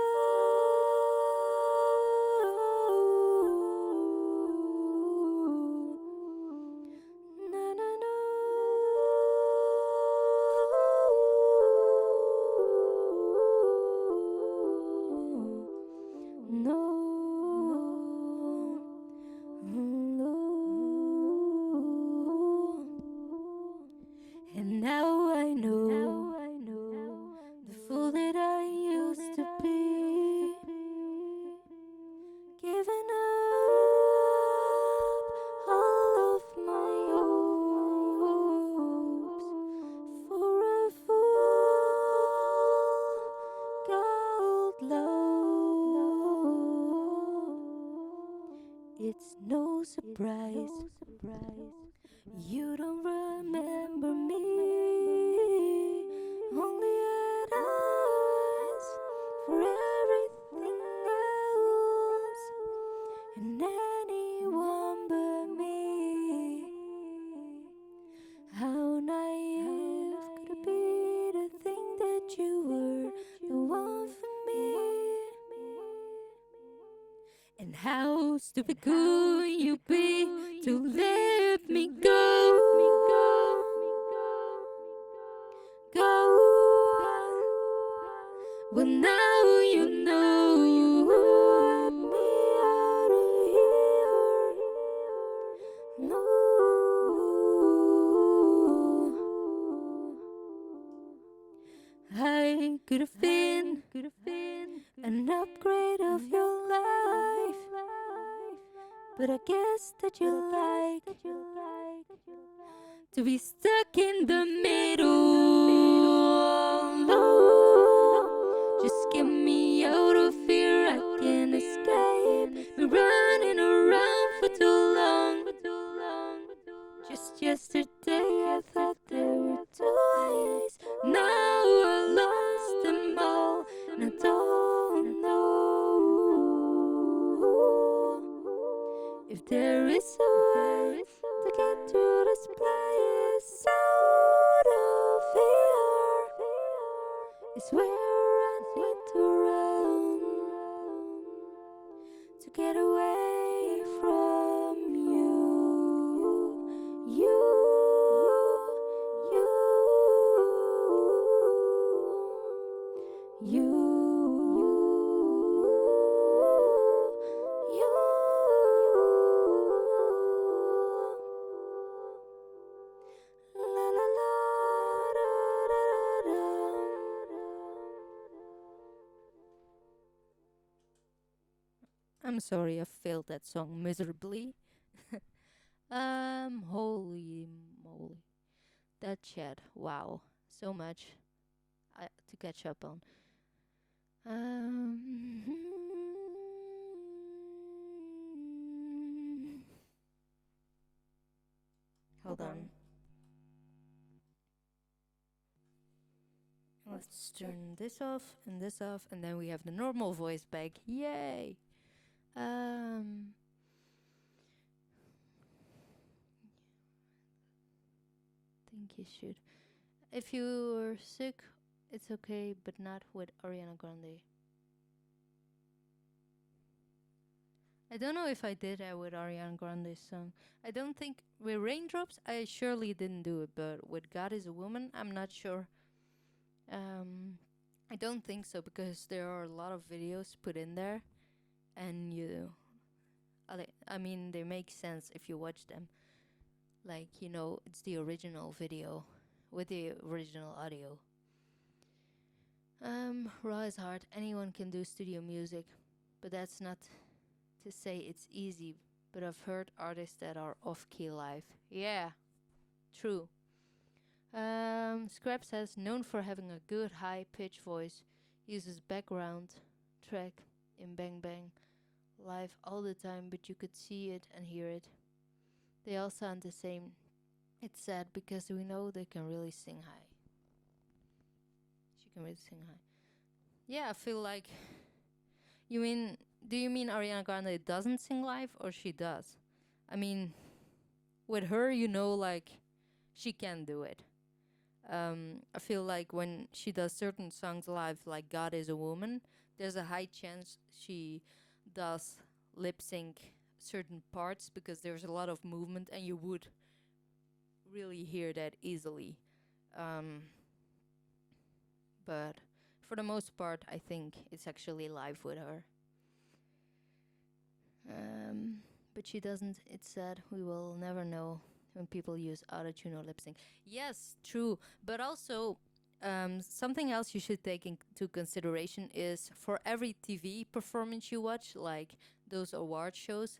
No. And now I know the fool that I used to be, giving up all of my hopes for a full gold love. It's no surprise you don't remember me, only had eyes for everything else and anyone but me. How naive could it be to think that you were the one for me? And how stupid could you be to let me go? Well, now you know. Let me out of here. No. I could have been an upgrade of your life, but I guess that you like to be stuck in the middle. No, just get me out of here. I can't escape. Been running around for too long. Just yesterday I thought there were two eyes. Now I lost them all, and I don't know if there is a way to get through this place. Out of here is where I need to run to get away from you. La la la da, da, da, da. I'm sorry, I failed that song miserably. Holy moly. That chat, wow. So much to catch up on. Hold on. Let's turn this off, and then we have the normal voice back. Yay! Think you should. If you're sick, it's okay, but not with Ariana Grande. I don't know if I did that with Ariana Grande's song. I don't think with Raindrops I surely didn't do it, but with God is a Woman, I'm not sure. I don't think so because there are a lot of videos put in there, and I mean, they make sense if you watch them. Like, it's the original video with the original audio. Raw is hard. Anyone can do studio music, but that's not to say it's easy. But I've heard artists that are off-key live. Yeah, true. Scrap says, known for having a good high-pitched voice, uses background track in Bang Bang live all the time, but you could see it and hear it. They all sound the same. It's sad because we know they can really sing high. She can really sing high. Yeah, I feel like You mean, do you mean Ariana Grande doesn't sing live or she does? I mean, with her, like, she can do it. I feel like when she does certain songs live, like God is a Woman, there's a high chance she does lip sync certain parts because there's a lot of movement and you would really hear that easily. Um, but for the most part, I think it's actually live with her. Um, but she doesn't. It's sad. We will never know when people use autotune or lip sync. Yes, true. But also, something else you should take into consideration is for every TV performance you watch, like those award shows,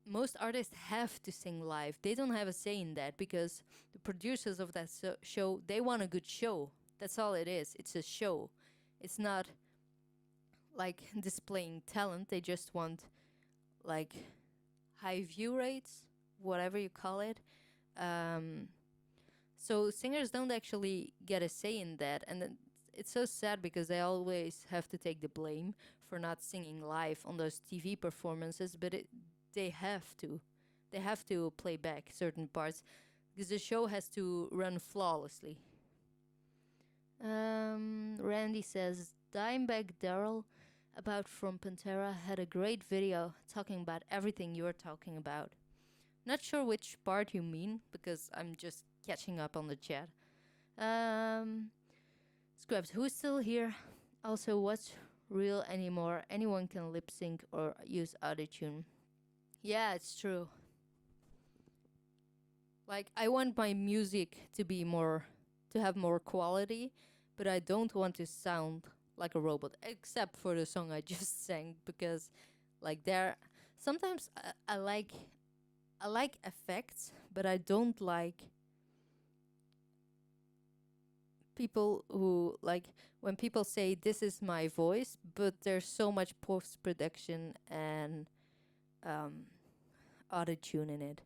most artists have to sing live. They don't have a say in that because the producers of that show, they want a good show. That's all it is. It's a show. It's not like displaying talent. They just want like high view rates, whatever you call it. Um, so singers don't actually get a say in that, and it's so sad because they always have to take the blame for not singing live on those TV performances. But they have to, they have to play back certain parts because the show has to run flawlessly. Randy says Dimebag Daryl about from Pantera had a great video talking about everything you're talking about. Not sure which part you mean because I'm just catching up on the chat. Scraps, who's still here? Also, what's real anymore? Anyone can lip sync or use autotune. Yeah, it's true. Like, I want my music to be to have more quality, but I don't want to sound like a robot, except for the song I just sang, because, like, sometimes I like effects, but I don't like people who, like, when people say this is my voice, but there's so much post production and um, autotune in it.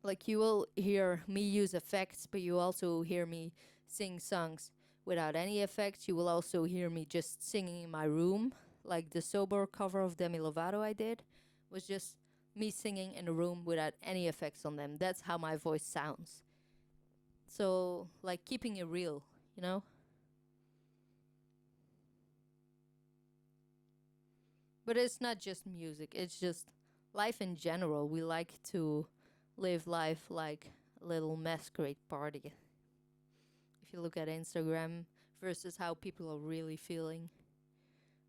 Like, you will hear me use effects, but you also hear me sing songs without any effects. You will also hear me just singing in my room. Like the sober cover of Demi Lovato I did was just me singing in a room without any effects on them. That's how my voice sounds. So, like, keeping it real, you know? But it's not just music, it's just life in general. We like to live life like a little masquerade party. If you look at Instagram versus how people are really feeling.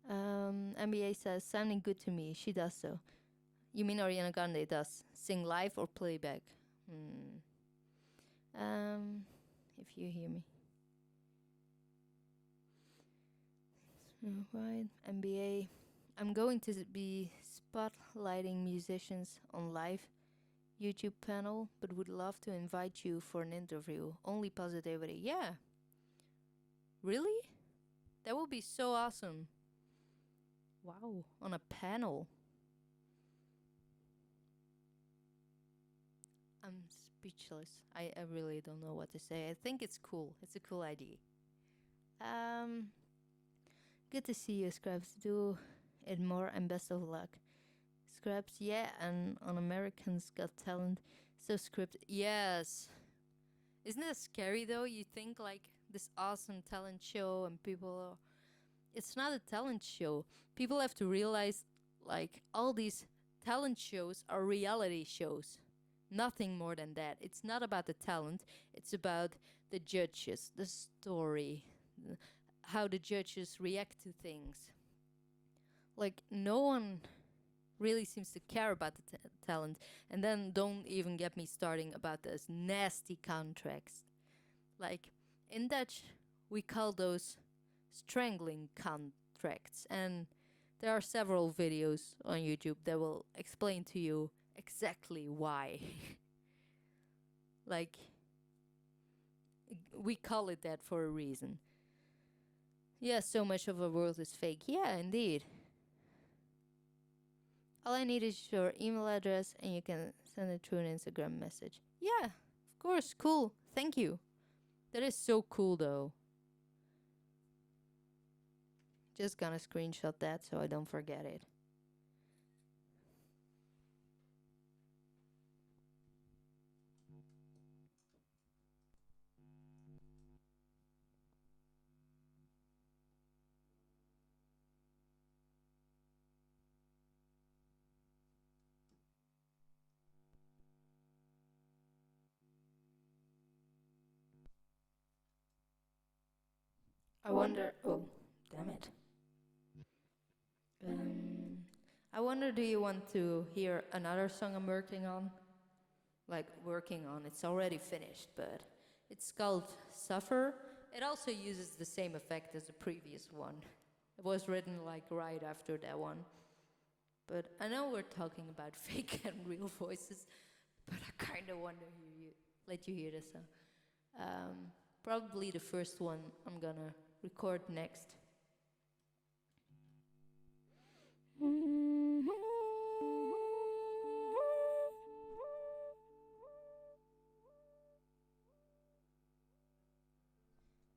NBA says, sounding good to me. She does so. You mean Ariana Grande does? Sing live or playback? If you hear me. Right, NBA. I'm going to be spotlighting musicians on live YouTube panel, but would love to invite you for an interview. Only positivity. Yeah. Really? That would be so awesome. Wow. On a panel. I'm speechless. I really don't know what to say. I think it's cool. It's a cool idea. Um, Good to see you, Scraps. Do it more and best of luck. Scraps, yeah, and on Americans Got Talent. So scripted. Yes. Isn't that scary though? You think like this awesome talent show and people it's not a talent show. People have to realize like all these talent shows are reality shows. Nothing more than that. It's not about the talent, it's about the judges, the story, how the judges react to things. Like no one really seems to care about the talent. And then don't even get me starting about those nasty contracts. Like in Dutch, we call those strangling contracts. And there are several videos on YouTube that will explain to you exactly why. Like, we call it that for a reason. Yeah, so much of our world is fake. Yeah, indeed. All I need is your email address and you can send it through an Instagram message. Yeah, of course. Cool. Thank you. That is so cool, though. Just gonna screenshot that so I don't forget it. I wonder. Oh, damn it. Um, I wonder, do you want to hear another song I'm working on? Like, working on, it's already finished, but it's called Suffer. It also uses the same effect as the previous one. It was written like right after that one. But I know we're talking about fake and real voices, but I kind of want to let you hear this song. Probably the first one I'm gonna record next.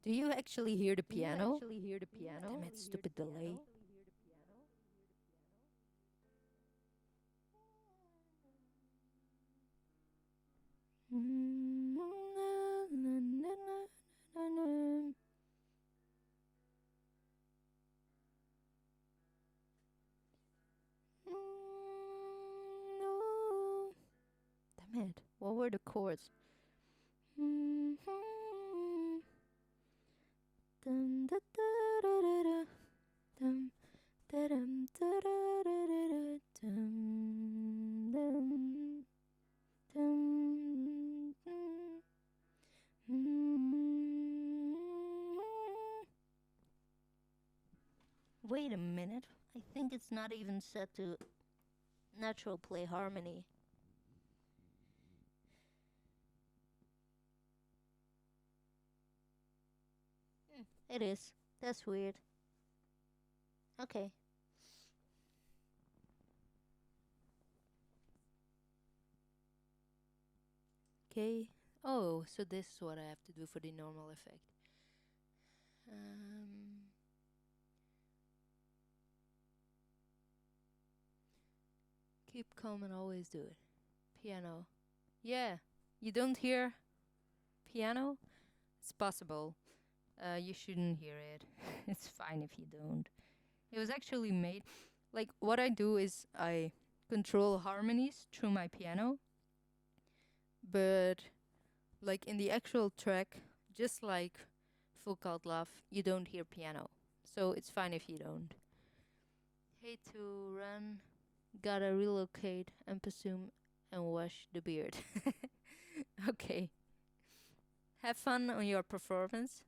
Do you actually hear the piano? Damn it, stupid delay. Damn it, what were the chords? Dum, da, da, da, da, da. Dum, da, dum, da, da, da, da, da. Dum, dum, dum, Wait a minute. I think it's not even set to natural play harmony. It is. That's weird. Okay. Okay. Oh, so this is what I have to do for the normal effect. Keep calm and always do it. Piano. Yeah. You don't hear piano? It's possible. You shouldn't hear it. It's fine if you don't. It was actually made. Like, what I do is I control harmonies through my piano, but, like, in the actual track, just like Full Called Love, you don't hear piano. So it's fine if you don't. Hate to run, gotta relocate and pursue and wash the beard. Okay. Have fun on your performance.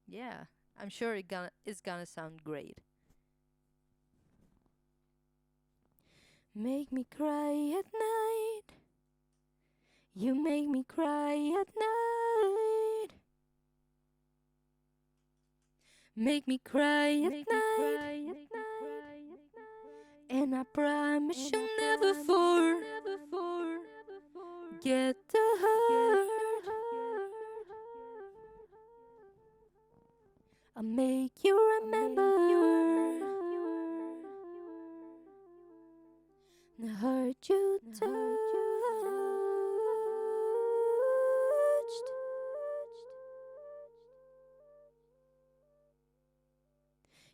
Yeah, I'm sure it's gonna sound great. Make me cry at night. You make me cry at night. Make me cry at night. And I promise you'll never forget the hurt. I'll make you remember the heart you touched.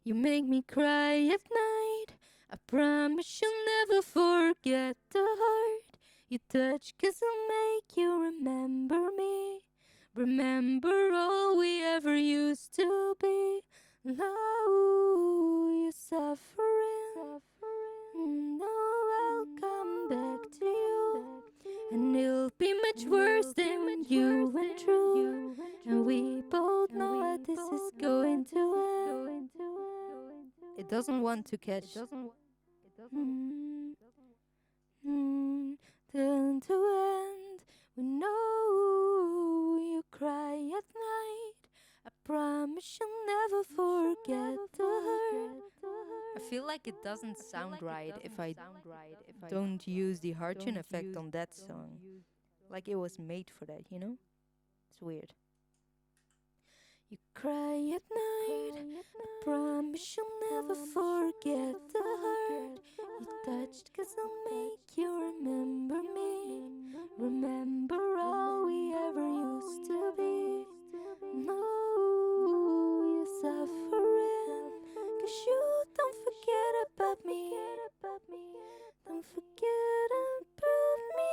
You make me cry at night. I promise you'll never forget the heart you touch, 'cause I'll make you remember me. Remember all we ever used to be. Now you're suffering. Now I'll come back to you. And it'll be much worse than when you went through. And we both know how this is going to end. It doesn't want to catch. Turn to end. We know you cry at night. I promise you'll never forget the hurt. I feel like it doesn't sound right if I don't use the heart tune effect on that song. Like it was made for that, you know? It's weird. You cry at night. I promise you'll never forget the hurt you touched, 'cause I'll make you remember me. Remember all we ever used to be. No, you're suffering, 'cause you don't forget about me. Don't forget about me.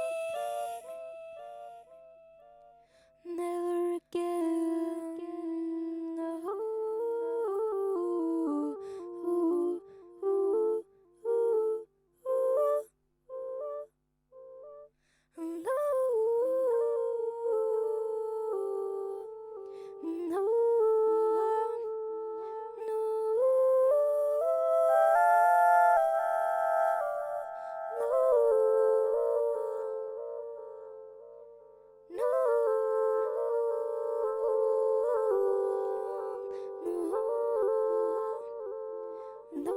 Never again. No. Ooh, ooh, ooh, ooh. No. No. No. No.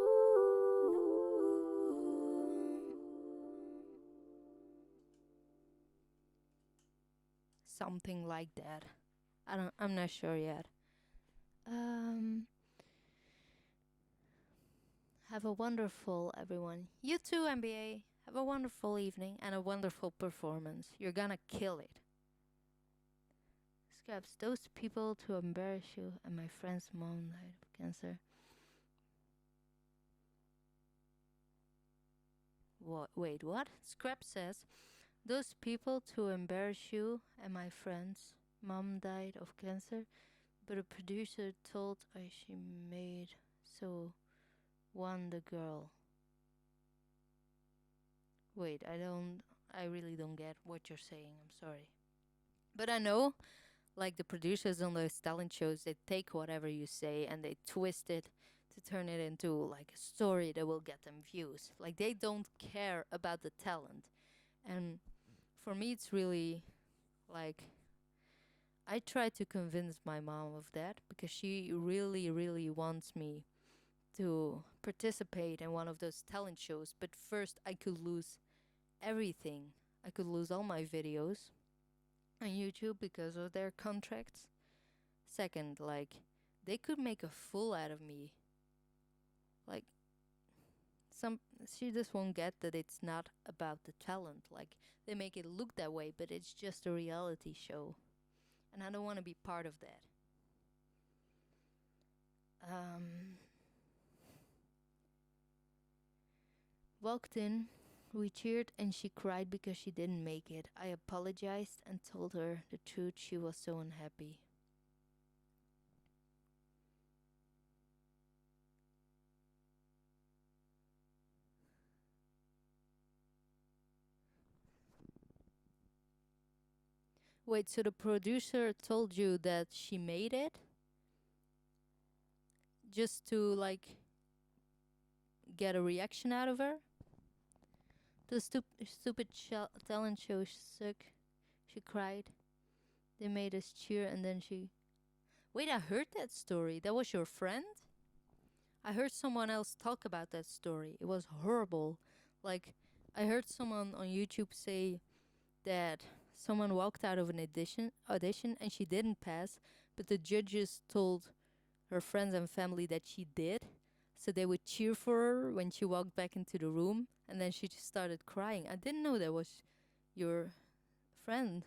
Something like that. I'm not sure yet. Um have a wonderful everyone. You too, MBA. Have a wonderful evening and a wonderful performance. You're gonna kill it. Scraps, those people to embarrass you, and my friend's mom died of cancer. What? Wait, what? Scrap says, those people to embarrass you, and my friend's mom died of cancer, but a producer told her she made so won the girl. Wait, I really don't get what you're saying. I'm sorry. But I know, like the producers on those talent shows, they take whatever you say and they twist it to turn it into like a story that will get them views. Like they don't care about the talent. And for me, it's really like I try to convince my mom of that because she really, really wants me to participate in one of those talent shows. But first, I could lose everything. I could lose all my videos on YouTube because of their contracts. Second, like, they could make a fool out of me. Like, some she just won't get that it's not about the talent. Like, they make it look that way, but it's just a reality show. And I don't want to be part of that. Walked in, we cheered, and she cried because she didn't make it. I apologized and told her the truth. She was so unhappy. Wait, so the producer told you that she made it just to like get a reaction out of her? The stupid talent show suck. She cried. They made us cheer and then she. Wait, I heard that story. That was your friend? I heard someone else talk about that story. It was horrible. Like, I heard someone on YouTube say that someone walked out of an audition and she didn't pass, but the judges told her friends and family that she did. So they would cheer for her when she walked back into the room, and then she just started crying. I didn't know that was your friend.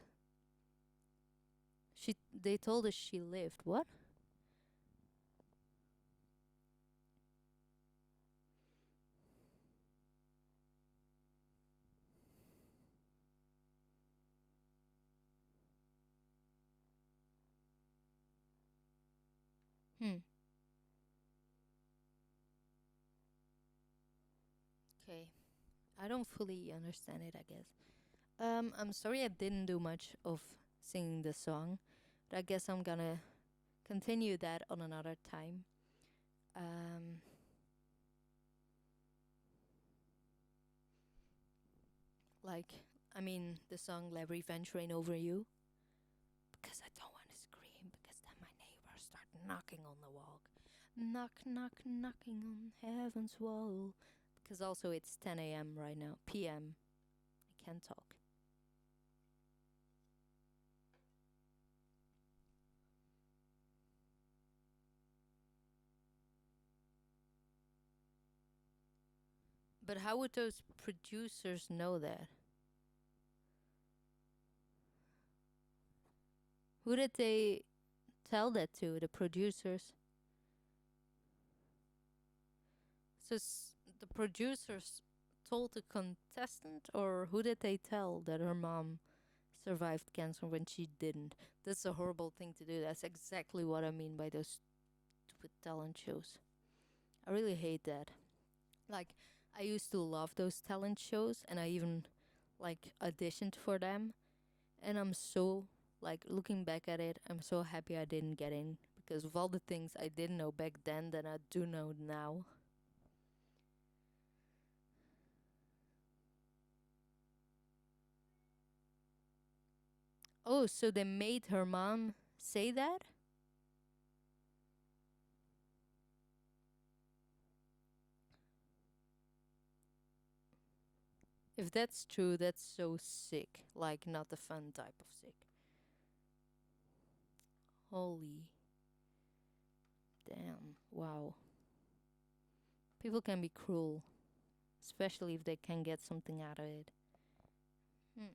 They told us she lived. What? Hmm. Okay. I don't fully understand it, I guess. I'm sorry I didn't do much of singing the song, but I guess I'm gonna continue that on another time. Um, like, I mean, the song "Let Revenge Reign Over You," because I don't want to scream, because then my neighbors start knocking on the wall. Knock, knock, knocking on heaven's wall. Because also it's 10 a.m. right now, p.m. I can't talk. But how would those producers know that? Who did they tell that to? The producers? So the producers told the contestant, or who did they tell that her mom survived cancer when she didn't? That's a horrible thing to do. That's exactly what I mean by those stupid talent shows. I really hate that. Like, I used to love those talent shows, and I even like auditioned for them. And I'm so like looking back at it, I'm so happy I didn't get in because of all the things I didn't know back then that I do know now. Oh, so they made her mom say that? If that's true, that's so sick. Like, not the fun type of sick. Holy damn. Wow. People can be cruel, especially if they can get something out of it. Hmm.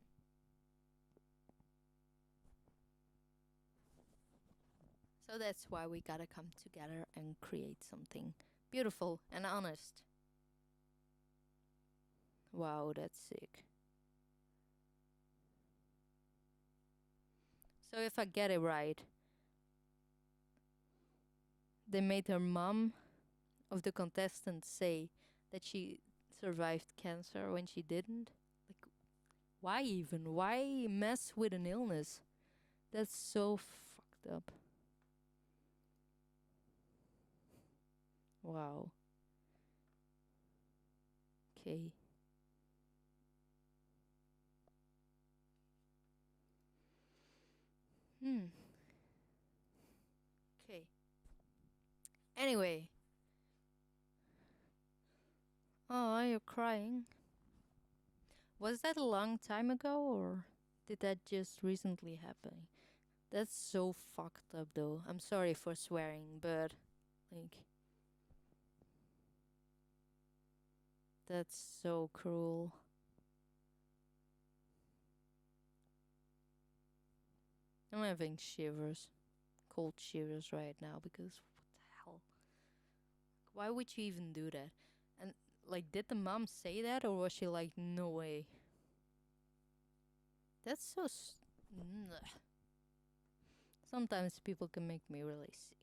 So that's why we gotta come together and create something beautiful and honest. Wow, that's sick. So if I get it right, they made her mom of the contestant say that she survived cancer when she didn't. Like, why even? Why mess with an illness? That's so fucked up. Wow. Okay. Hmm. Okay. Anyway. Oh, you're crying. Was that a long time ago or did that just recently happen? That's so fucked up though. I'm sorry for swearing, but like that's so cruel. I'm having shivers, cold shivers right now because what the hell? Why would you even do that? And like, did the mom say that or was she like, no way? That's so. Sometimes people can make me really sick.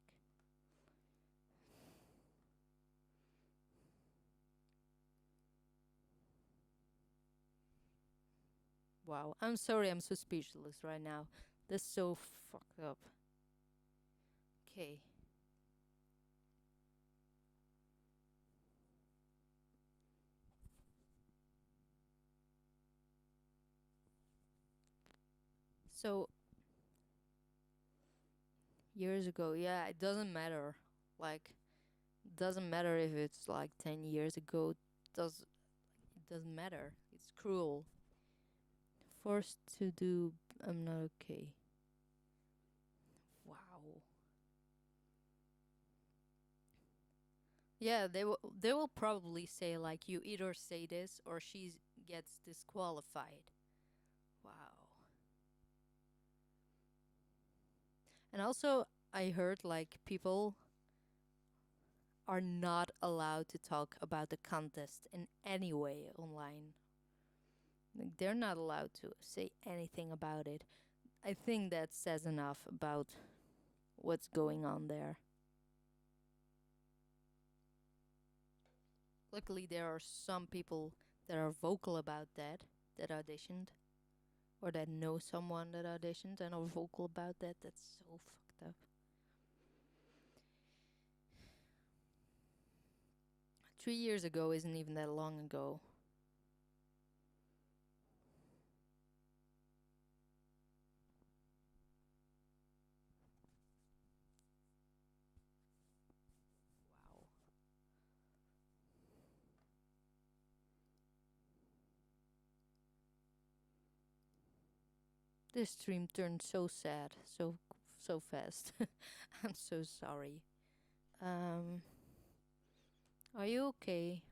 Wow. I'm sorry, I'm so speechless right now. That's so fucked up. Okay. So, years ago, yeah, it doesn't matter. Like, doesn't matter if it's like 10 years ago. It doesn't matter. It's cruel. Forced to do. I'm not okay. Wow. Yeah, they will probably say like you either say this or she gets disqualified. Wow. And also I heard like people are not allowed to talk about the contest in any way online. Like they're not allowed to say anything about it. I think that says enough about what's going on there. Luckily, there are some people that are vocal about that auditioned, or that know someone that auditioned and are vocal about that. That's so fucked up. 3 years ago isn't even that long ago. Wow. This stream turned so sad, so fast. I'm so sorry. Um, are you okay,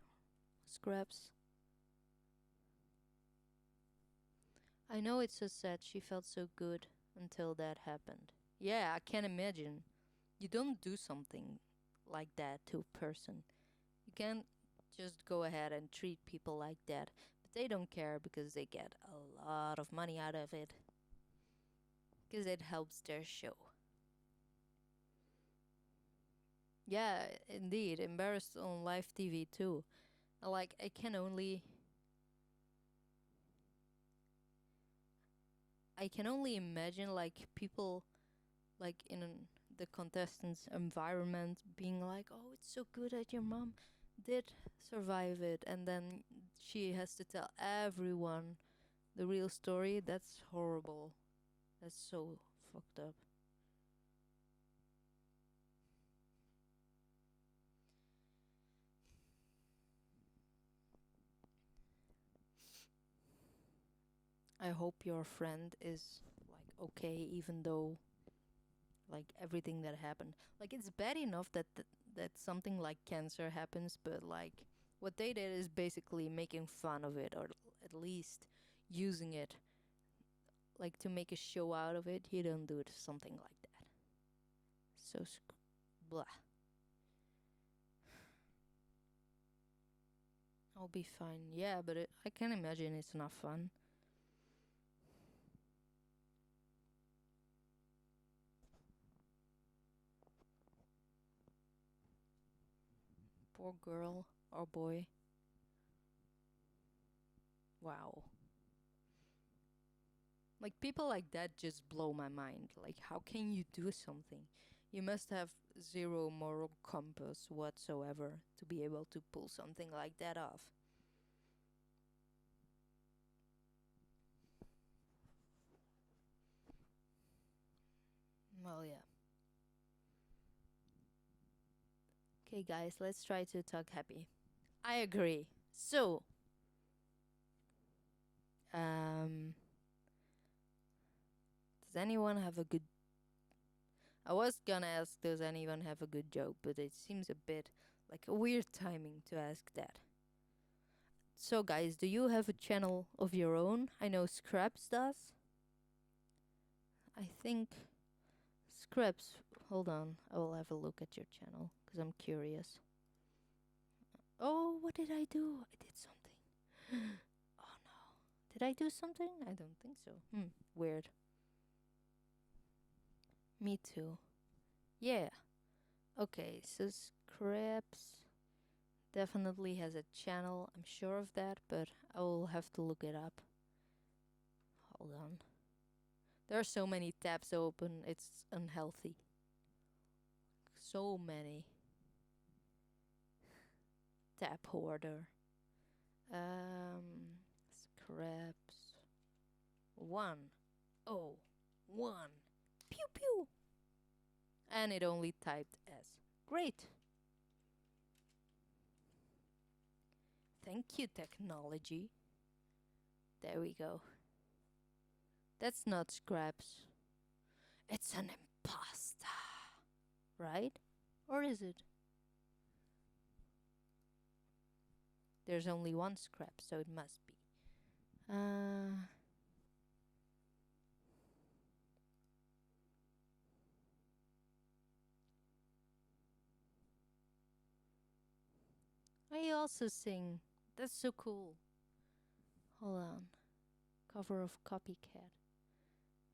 Scraps? I know it's so sad. She felt so good until that happened. Yeah, I can imagine. You don't do something like that to a person. You can't just go ahead and treat people like that. But they don't care because they get a lot of money out of it. Because it helps their show. Yeah, indeed. Embarrassed on live TV too. Like, I can only imagine like people like in the contestants' environment being like, "Oh, it's so good that your mom did survive it," and then she has to tell everyone the real story. That's horrible. That's so fucked up. I hope your friend is like okay, even though like everything that happened. Like it's bad enough that that something like cancer happens, but like what they did is basically making fun of it, or at least using it like to make a show out of it. You don't do it something like that. So blah. I'll be fine. Yeah, but I can imagine it's not fun. Poor girl or boy. Wow. Like people like that just blow my mind. Like how can you do something? You must have zero moral compass whatsoever to be able to pull something like that off. Well, yeah. Okay, guys, let's try to talk happy. I agree. So, um, does anyone have a good? I was gonna ask, does anyone have a good joke, but it seems a bit like a weird timing to ask that. So, guys, do you have a channel of your own? I know Scraps does. I think Scraps. Hold on, I will have a look at your channel because I'm curious. Oh, what did I do? I did something. Oh no. Did I do something? I don't think so. Weird. Me too. Yeah. Okay, so Scraps definitely has a channel. I'm sure of that, but I will have to look it up. Hold on. There are so many tabs open, it's unhealthy. So many. Tab hoarder. Scraps. 101. Pew pew. And it only typed S. Great. Thank you, technology. There we go. That's not Scraps. It's an imposter. Right? Or is it? There's only one Scrap, so it must be. I also sing. That's so cool. Hold on. Cover of Copycat.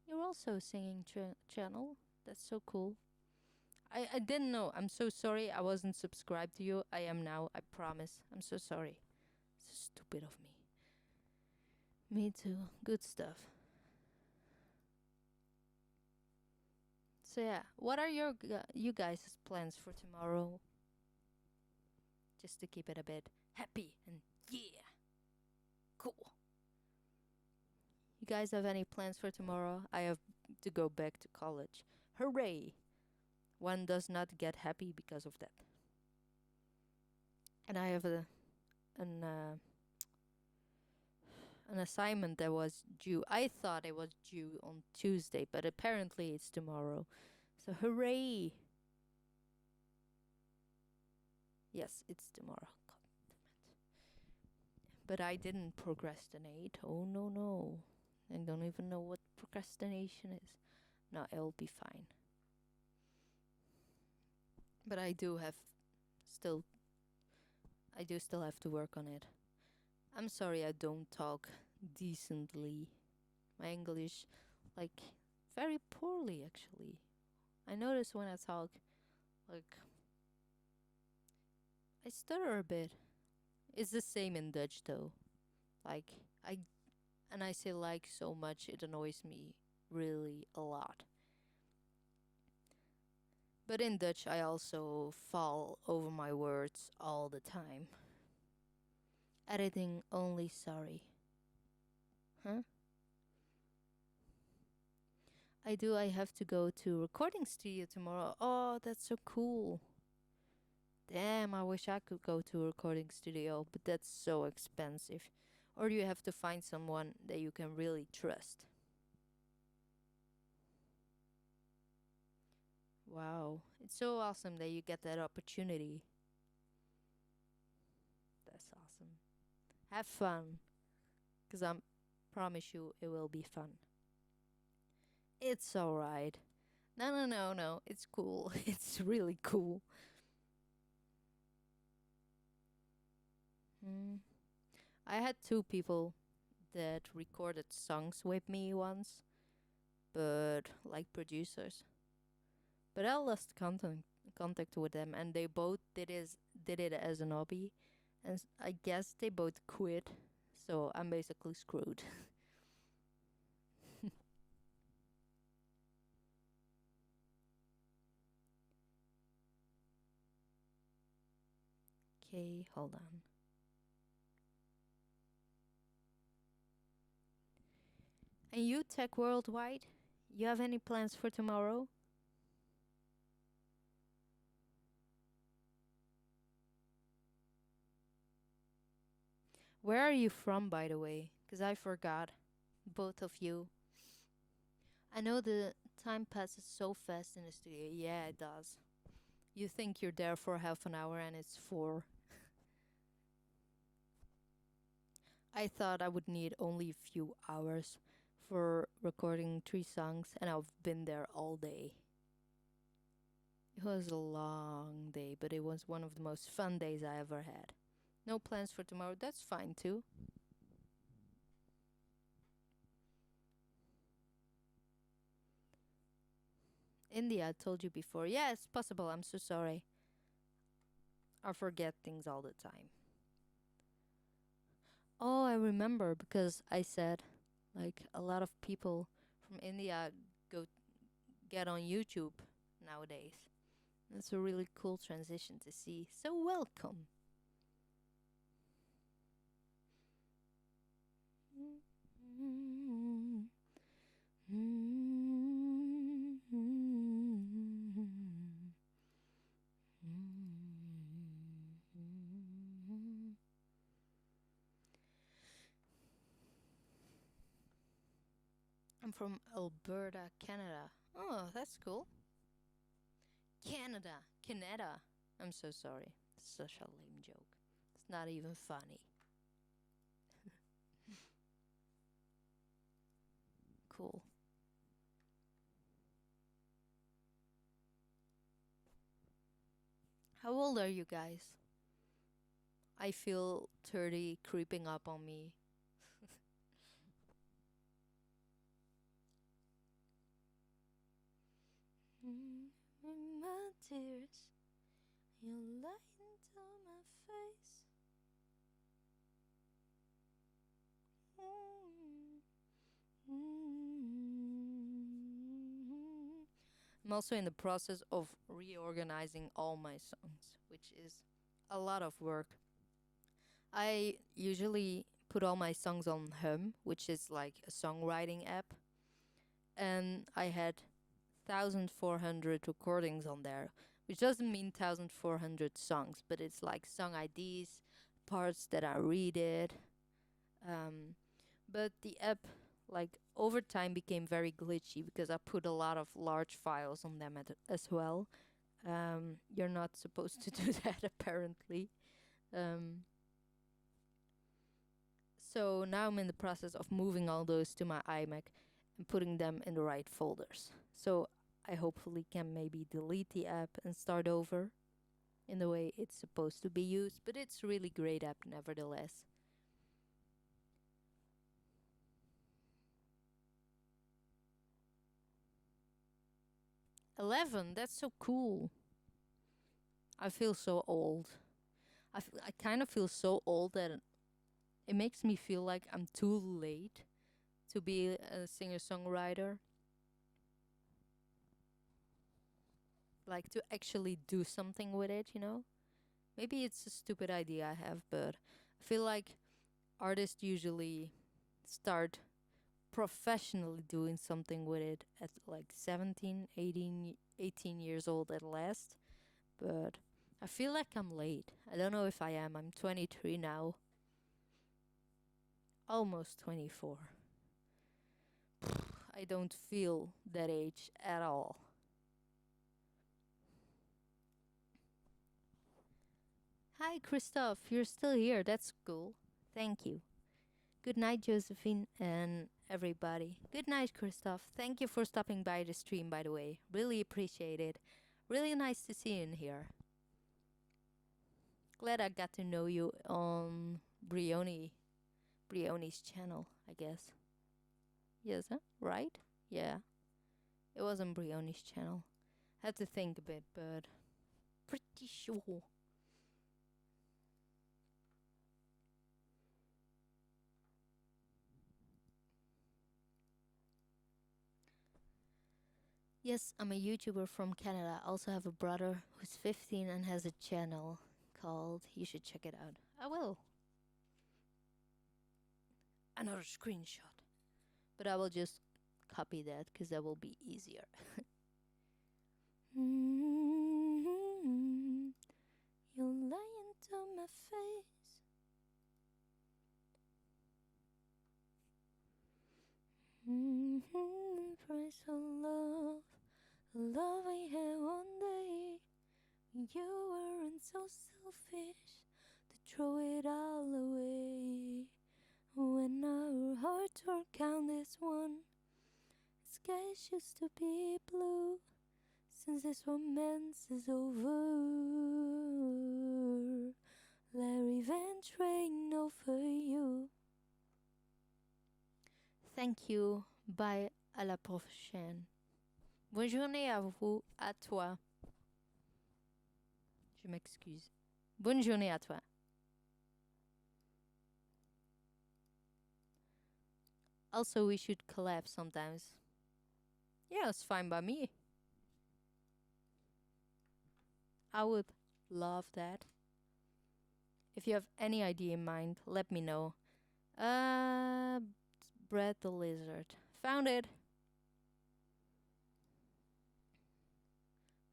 You're also singing channel. That's so cool. I didn't know. I'm so sorry. I wasn't subscribed to you. I am now. I promise. I'm so sorry. So stupid of me. Me too. Good stuff. So yeah, what are you guys' plans for tomorrow? Just to keep it a bit happy and yeah, cool. You guys have any plans for tomorrow? I have to go back to college. Hooray! One does not get happy because of that. And I have an uh, an assignment that was due. I thought it was due on Tuesday, but apparently it's tomorrow. So hooray! Yes, it's tomorrow. God damn it. But I didn't procrastinate. Oh no no. I don't even know what procrastination is. No, it'll be fine. But still, I do still have to work on it. I'm sorry I don't talk decently. My English, like, very poorly actually. I notice when I talk, like, I stutter a bit. It's the same in Dutch though. Like, I say like so much it annoys me really a lot. But in Dutch I also fall over my words all the time. Editing only sorry. Huh? I have to go to recording studio tomorrow. Oh, that's so cool. Damn, I wish I could go to a recording studio, but that's so expensive. Or you have to find someone that you can really trust. Wow, it's so awesome that you get that opportunity. That's awesome. Have fun, because I promise you it will be fun. It's alright. No, no, no, no. It's cool. It's really cool. Mm. I had two people that recorded songs with me once, but like producers. But I lost contact with them, and they both did it as an hobby, and I guess they both quit. So I'm basically screwed. Okay, hold on. And you, Tech Worldwide, you have any plans for tomorrow? Where are you from, by the way? 'Cause I forgot. Both of you. I know the time passes so fast in the studio. Yeah, it does. You think you're there for half an hour and it's 4. I thought I would need only a few hours for recording 3 songs, and I've been there all day. It was a long day, but it was one of the most fun days I ever had. No plans for tomorrow, that's fine too. India, I told you before. Yeah, it's possible. I'm so sorry. I forget things all the time. Oh, I remember because I said, like, a lot of people from India go get on YouTube nowadays. That's a really cool transition to see. So welcome. I'm from Alberta, Canada. Oh, that's cool. Canada. Canada. I'm so sorry. Such a lame joke. It's not even funny. Cool. How old are you guys? I feel 30 creeping up on me. My tears, you lightened on my face. I'm also in the process of reorganizing all my songs, which is a lot of work. I usually put all my songs on Hum, which is like a songwriting app, and I had 1,400 recordings on there, which doesn't mean 1,400 songs, but it's like song IDs, parts that I redid. Um, but the app, like, over time became very glitchy because I put a lot of large files on them as well. You're not supposed to do that apparently. Um, So now I'm in the process of moving all those to my iMac and putting them in the right folders. So I hopefully can maybe delete the app and start over in the way it's supposed to be used, but it's a really great app nevertheless. 11, that's so cool. I feel so old. I kind of feel so old that it makes me feel like I'm too late to be a singer-songwriter. Like to actually do something with it, you know? Maybe it's a stupid idea I have, but I feel like artists usually start professionally doing something with it at like 17, 18 years old at last. But I feel like I'm late. I don't know if I am. I'm 23 now. Almost 24. I don't feel that age at all. Hi, Christoph. You're still here. That's cool. Thank you. Good night, Josephine, and everybody. Good night, Christoph. Thank you for stopping by the stream, by the way. Really appreciate it. Really nice to see you in here. Glad I got to know you on Brioni's channel, I guess. Yes, huh? Right? Yeah. It was on Brioni's channel. Had to think a bit, but pretty sure. Yes, I'm a YouTuber from Canada. I also have a brother who's 15 and has a channel called. You should check it out. I will. Another screenshot. But I will just copy that because that will be easier. You're lying to my face. Price of love, the love we had one day. You weren't so selfish to throw it all away. When our hearts were counted as one, skies used to be blue. Since this romance is over, let revenge reign over you. Thank you. Bye. À la prochaine. Bonne journée à vous, à toi. Je m'excuse. Bonne journée à toi. Also, we should collab sometimes. Yeah, it's fine by me. I would love that. If you have any idea in mind, let me know. Brad the Lizard. Found it.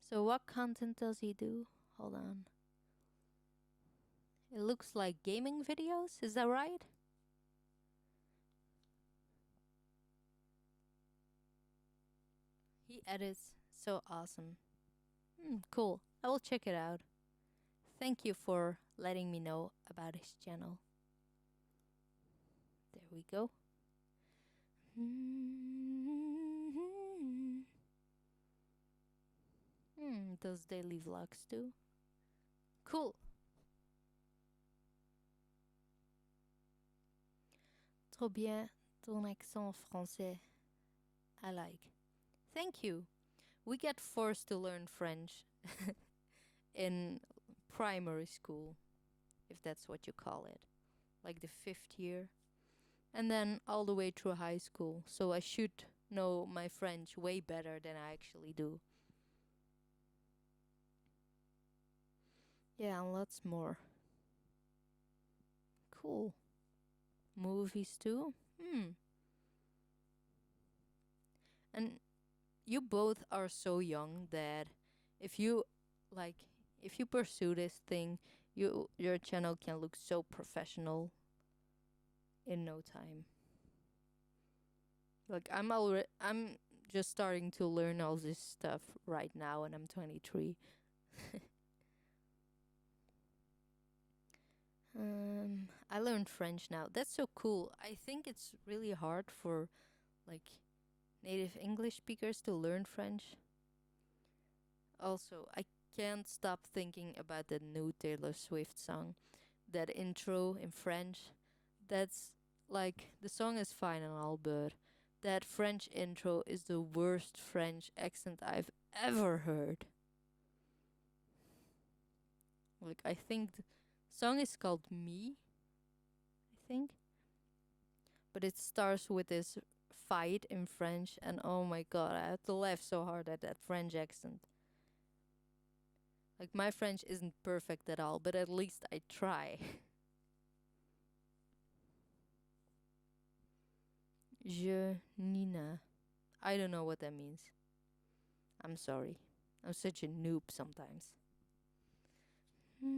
So what content does he do? Hold on. It looks like gaming videos, is that right? He edits so awesome. Cool. I will check it out. Thank you for letting me know about his channel. There we go. Does daily vlogs too? Cool. Trop bien, ton accent français. I like. Thank you. We get forced to learn French in primary school, if that's what you call it. Like the 5th year. And then all the way through high school. So I should know my French way better than I actually do. Yeah, and lots more. Cool. Movies too? And you both are so young that if you if you pursue this thing, your channel can look so professional in no time. Like I'm just starting to learn all this stuff right now and I'm 23. I learned French now. That's so cool. I think it's really hard for like native English speakers to learn French. Also, I can't stop thinking about the new Taylor Swift song. That intro in French. That's like the song is fine and all, but that French intro is the worst French accent I've ever heard. Like I think the song is called Me, I think, but it starts with this fight in French, and oh my god, I had to laugh so hard at that French accent. Like my French isn't perfect at all, but at least I try. Je Nina. I don't know what that means. I'm sorry. I'm such a noob sometimes. You,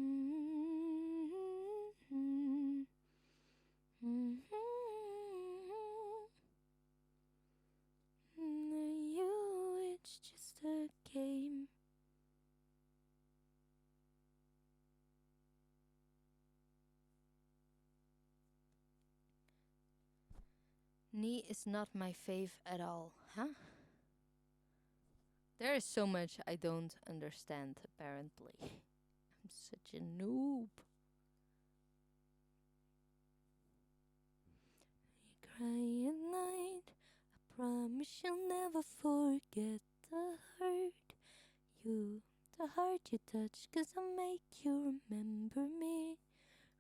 it's just a game. Knee is not my fave at all, huh? There is so much I don't understand, apparently. I'm such a noob. You cry at night. I promise you'll never forget the hurt the heart you touch. 'Cause I'll make you remember me.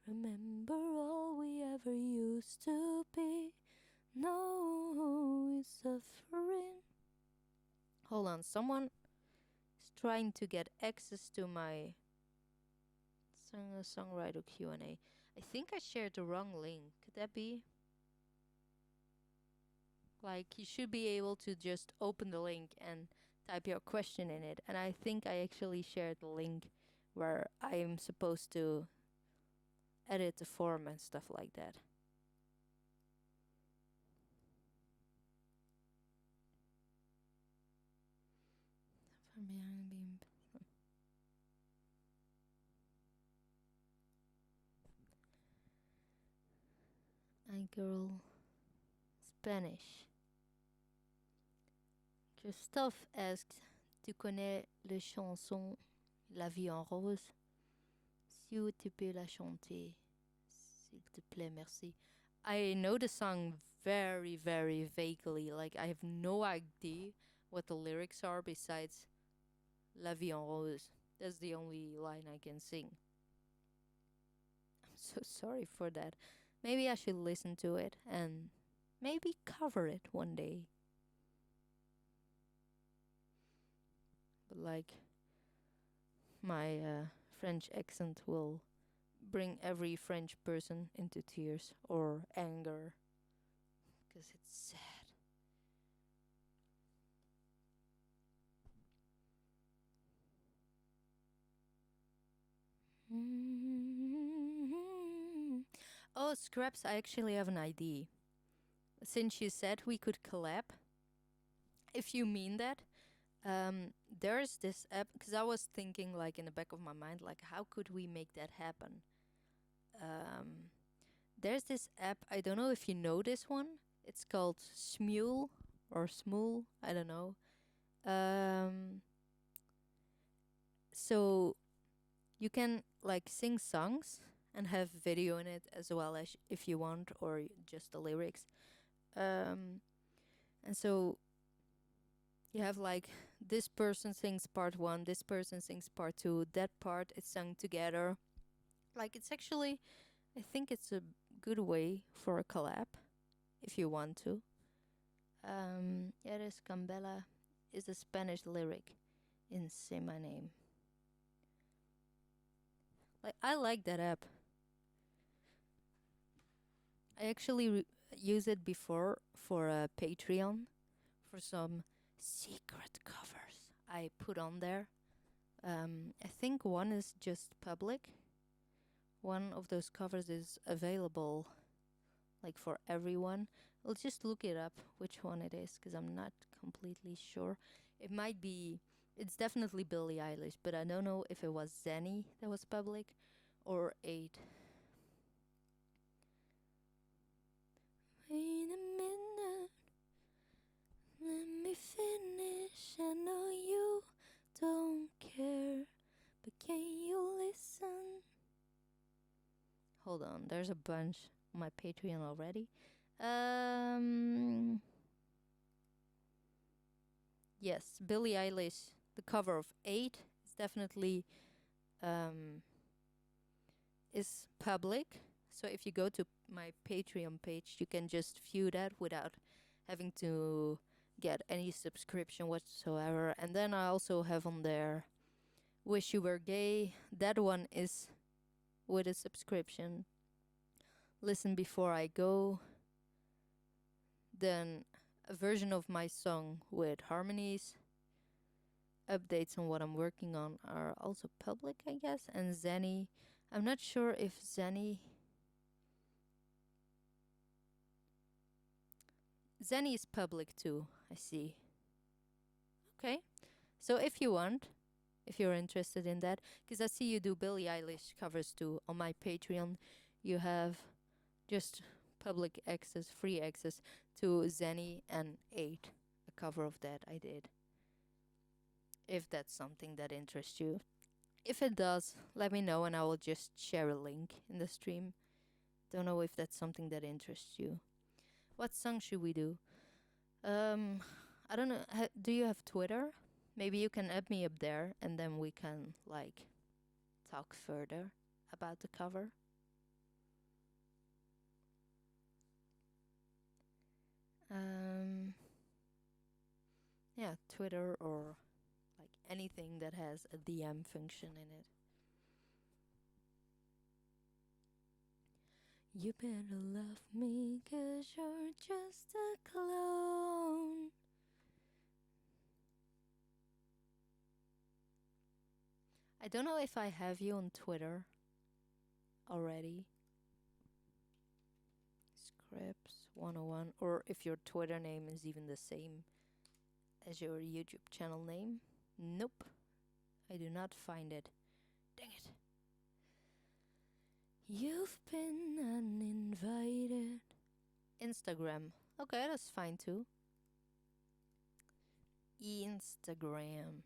Remember all we ever used to be. No, it's suffering. Hold on, someone is trying to get access to my songwriter Q&A. I think I shared the wrong link. Could that be? Like, you should be able to just open the link and type your question in it. And I think I actually shared the link where I am supposed to edit the form and stuff like that. From behind being I girl Spanish. Christophe asks, tu connais la chanson La vie en rose? Si tu peux la chanter, s'il te plaît, merci. I know the song very, very vaguely. Like, I have no idea what the lyrics are besides La vie en rose. That's the only line I can sing. I'm so sorry for that. Maybe I should listen to it and maybe cover it one day. But like my French accent will bring every French person into tears or anger because it's sad. Oh, Scraps, I actually have an idea. Since you said we could collab, if you mean that, there's this app, because I was thinking, like, in the back of my mind, like, how could we make that happen? There's this app, I don't know if you know this one. It's called Smule or Smool, I don't know. So you can like sing songs and have video in it as well as if you want, or just the lyrics. And so you have like this person sings part one, this person sings part two, that part is sung together. Like it's actually, I think it's a good way for a collab if you want to. Eres Cambela is a Spanish lyric in Say My Name. Like I like that app. I actually use it before for Patreon for some secret covers I put on there. I think one is just public. One of those covers is available like for everyone. I'll just look it up which one it is because I'm not completely sure. It might be, it's definitely Billie Eilish, but I don't know if it was Zenny that was public or 8. hold on. There's a bunch on my Patreon already. Um, yes, Billie Eilish. The cover of 8 is definitely um is public. So if you go to my Patreon page, you can just view that without having to get any subscription whatsoever. And then I also have on there Wish You Were Gay. That one is with a subscription. Listen Before I Go. Then a version of my song with harmonies. Updates on what I'm working on are also public, I guess. And Zenny. I'm not sure if Zenny is public too, I see. Okay. So if you want, if you're interested in that, because I see you do Billie Eilish covers too on my Patreon, you have just public access, free access to Zenny and 8, a cover of that I did. If that's something that interests you. If it does, let me know and I will just share a link in the stream. Don't know if that's something that interests you. What song should we do? I don't know. Do you have Twitter? Maybe you can add me up there and then we can like talk further about the cover. Yeah, Twitter or like anything that has a DM function in it. You better love me 'cause you're just a clone. I don't know if I have you on Twitter already. Scripts 101, or if your Twitter name is even the same as your YouTube channel name. Nope, I do not find it. Dang it. You've been uninvited. Instagram. Okay, that's fine too. Instagram.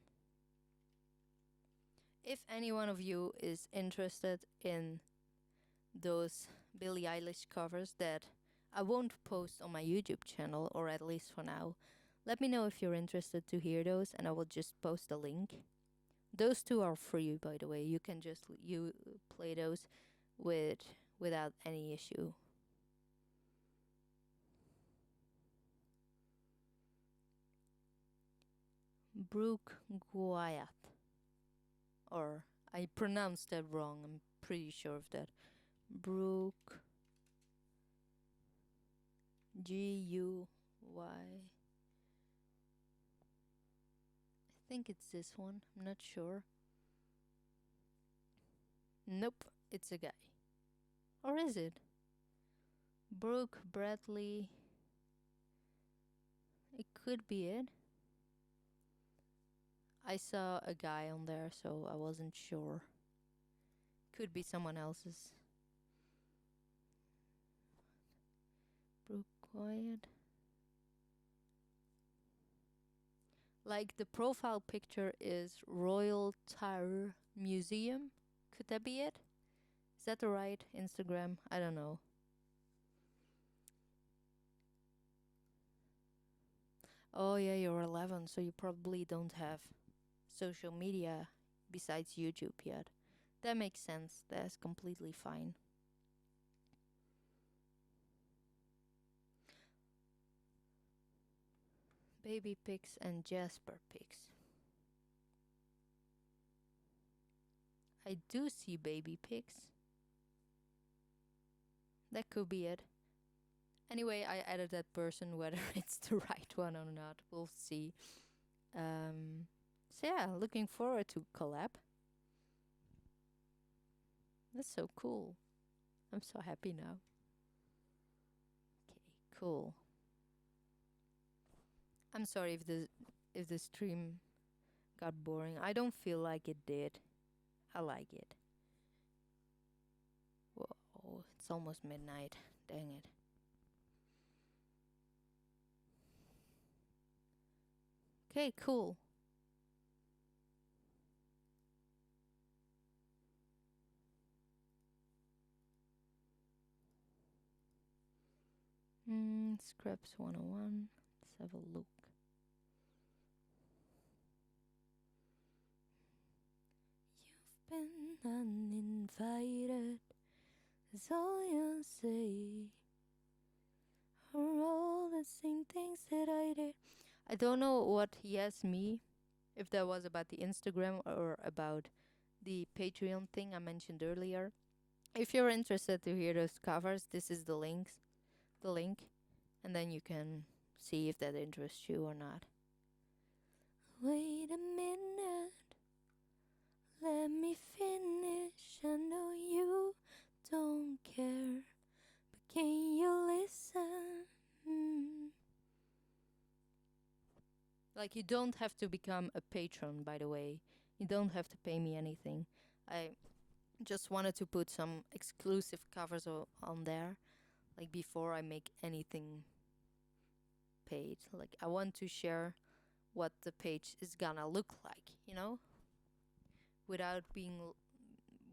If any one of you is interested in those Billie Eilish covers that I won't post on my YouTube channel, or at least for now, let me know if you're interested to hear those and I will just post a link. Those two are free, by the way. You can just you play those without any issue. Brooke Guayat. Or I pronounced that wrong. I'm pretty sure of that. Brooke Guy. I think it's this one. I'm not sure. Nope, it's a guy. Or is it? Brooke Bradley. It could be it. I saw a guy on there, so I wasn't sure. Could be someone else's. Brooke Quiet. Like the profile picture is Royal Tower Museum. Could that be it? Is that the right Instagram? I don't know. Oh yeah, you're 11, so you probably don't have social media besides YouTube yet. That makes sense. That's completely fine. Baby pics and Jasper pics. I do see baby pics. That could be it. Anyway, I added that person. Whether it's the right one or not, we'll see. So yeah, looking forward to collab. That's so cool. I'm so happy now. Okay, cool. I'm sorry if the stream got boring. I don't feel like it did. I like it. Whoa, it's almost midnight. Dang it. Okay, cool. Scraps 101. Let's have a look. You've been uninvited, that's all you'll say. For all the same things that I did. I don't know what he asked me, if that was about the Instagram or about the Patreon thing I mentioned earlier. If you're interested to hear those covers, this is the link, and then you can see if that interests you or not. Wait a minute, let me finish. I know you don't care, but can you listen? Like, you don't have to become a patron, by the way. You don't have to pay me anything. I just wanted to put some exclusive covers on there, like before I make anything paid. Like, I want to share what the page is gonna look like, without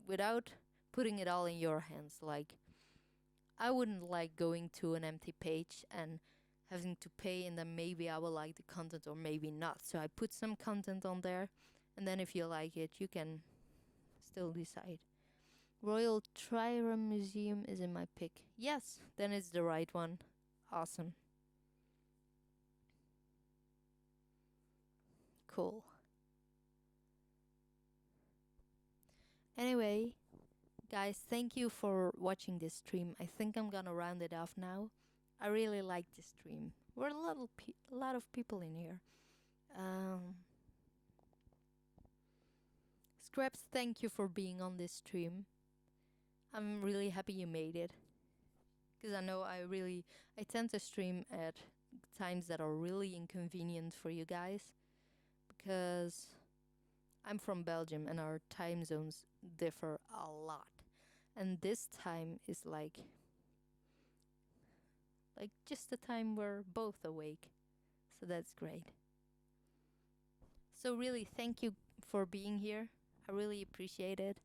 without putting it all in your hands. Like, I wouldn't like going to an empty page and having to pay, and then maybe I will like the content or maybe not. So I put some content on there, and then if you like it, you can still decide. Royal Trireme Museum is in my pick. Yes, then it's the right one. Awesome. Cool. Anyway, guys, thank you for watching this stream. I think I'm gonna round it off now. I really like this stream. We're a lot of people in here. Scraps, thank you for being on this stream. I'm really happy you made it, because I know I tend to stream at times that are really inconvenient for you guys, because I'm from Belgium and our time zones differ a lot. And this time is like just the time we're both awake. So that's great. So really, thank you for being here. I really appreciate it.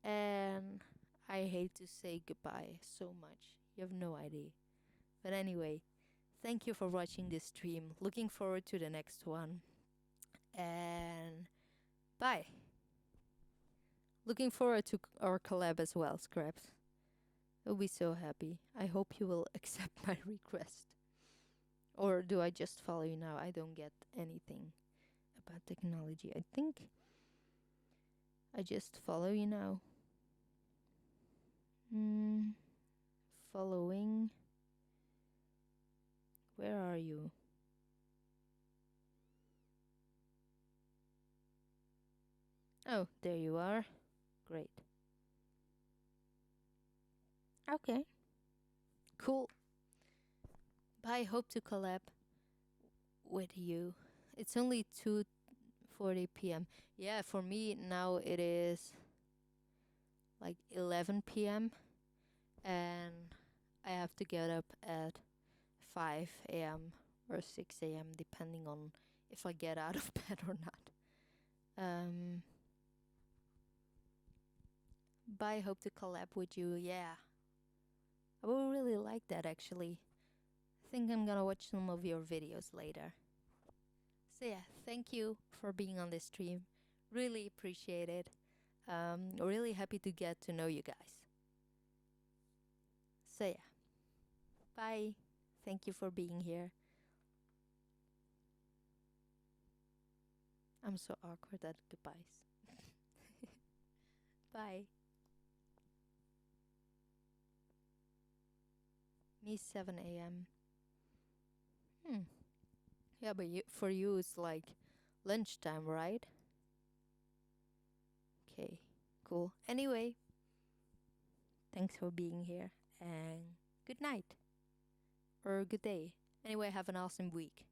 And I hate to say goodbye so much. You have no idea. But anyway, thank you for watching this stream. Looking forward to the next one. And bye. Looking forward to our collab as well, Scraps. I'll be so happy. I hope you will accept my request. Or do I just follow you now? I don't get anything about technology. I think I just follow you now. Following. Where are you? Oh, there you are. Great. Okay. Cool. Bye. Hope to collab with you. It's only 2:40 p.m. Yeah, for me now it is like 11 p.m. and I have to get up at 5 a.m. or 6 a.m. depending on if I get out of bed or not. Bye, hope to collab with you. Yeah, I would really like that actually. I think I'm gonna watch some of your videos later. So yeah, thank you for being on this stream. Really appreciate it. Really happy to get to know you guys. So yeah, bye. Thank you for being here. I'm so awkward at goodbyes. Bye. Me 7 a.m. Yeah, but for you it's like lunchtime, right? Okay, cool. Anyway, thanks for being here and good night or good day. Anyway, have an awesome week.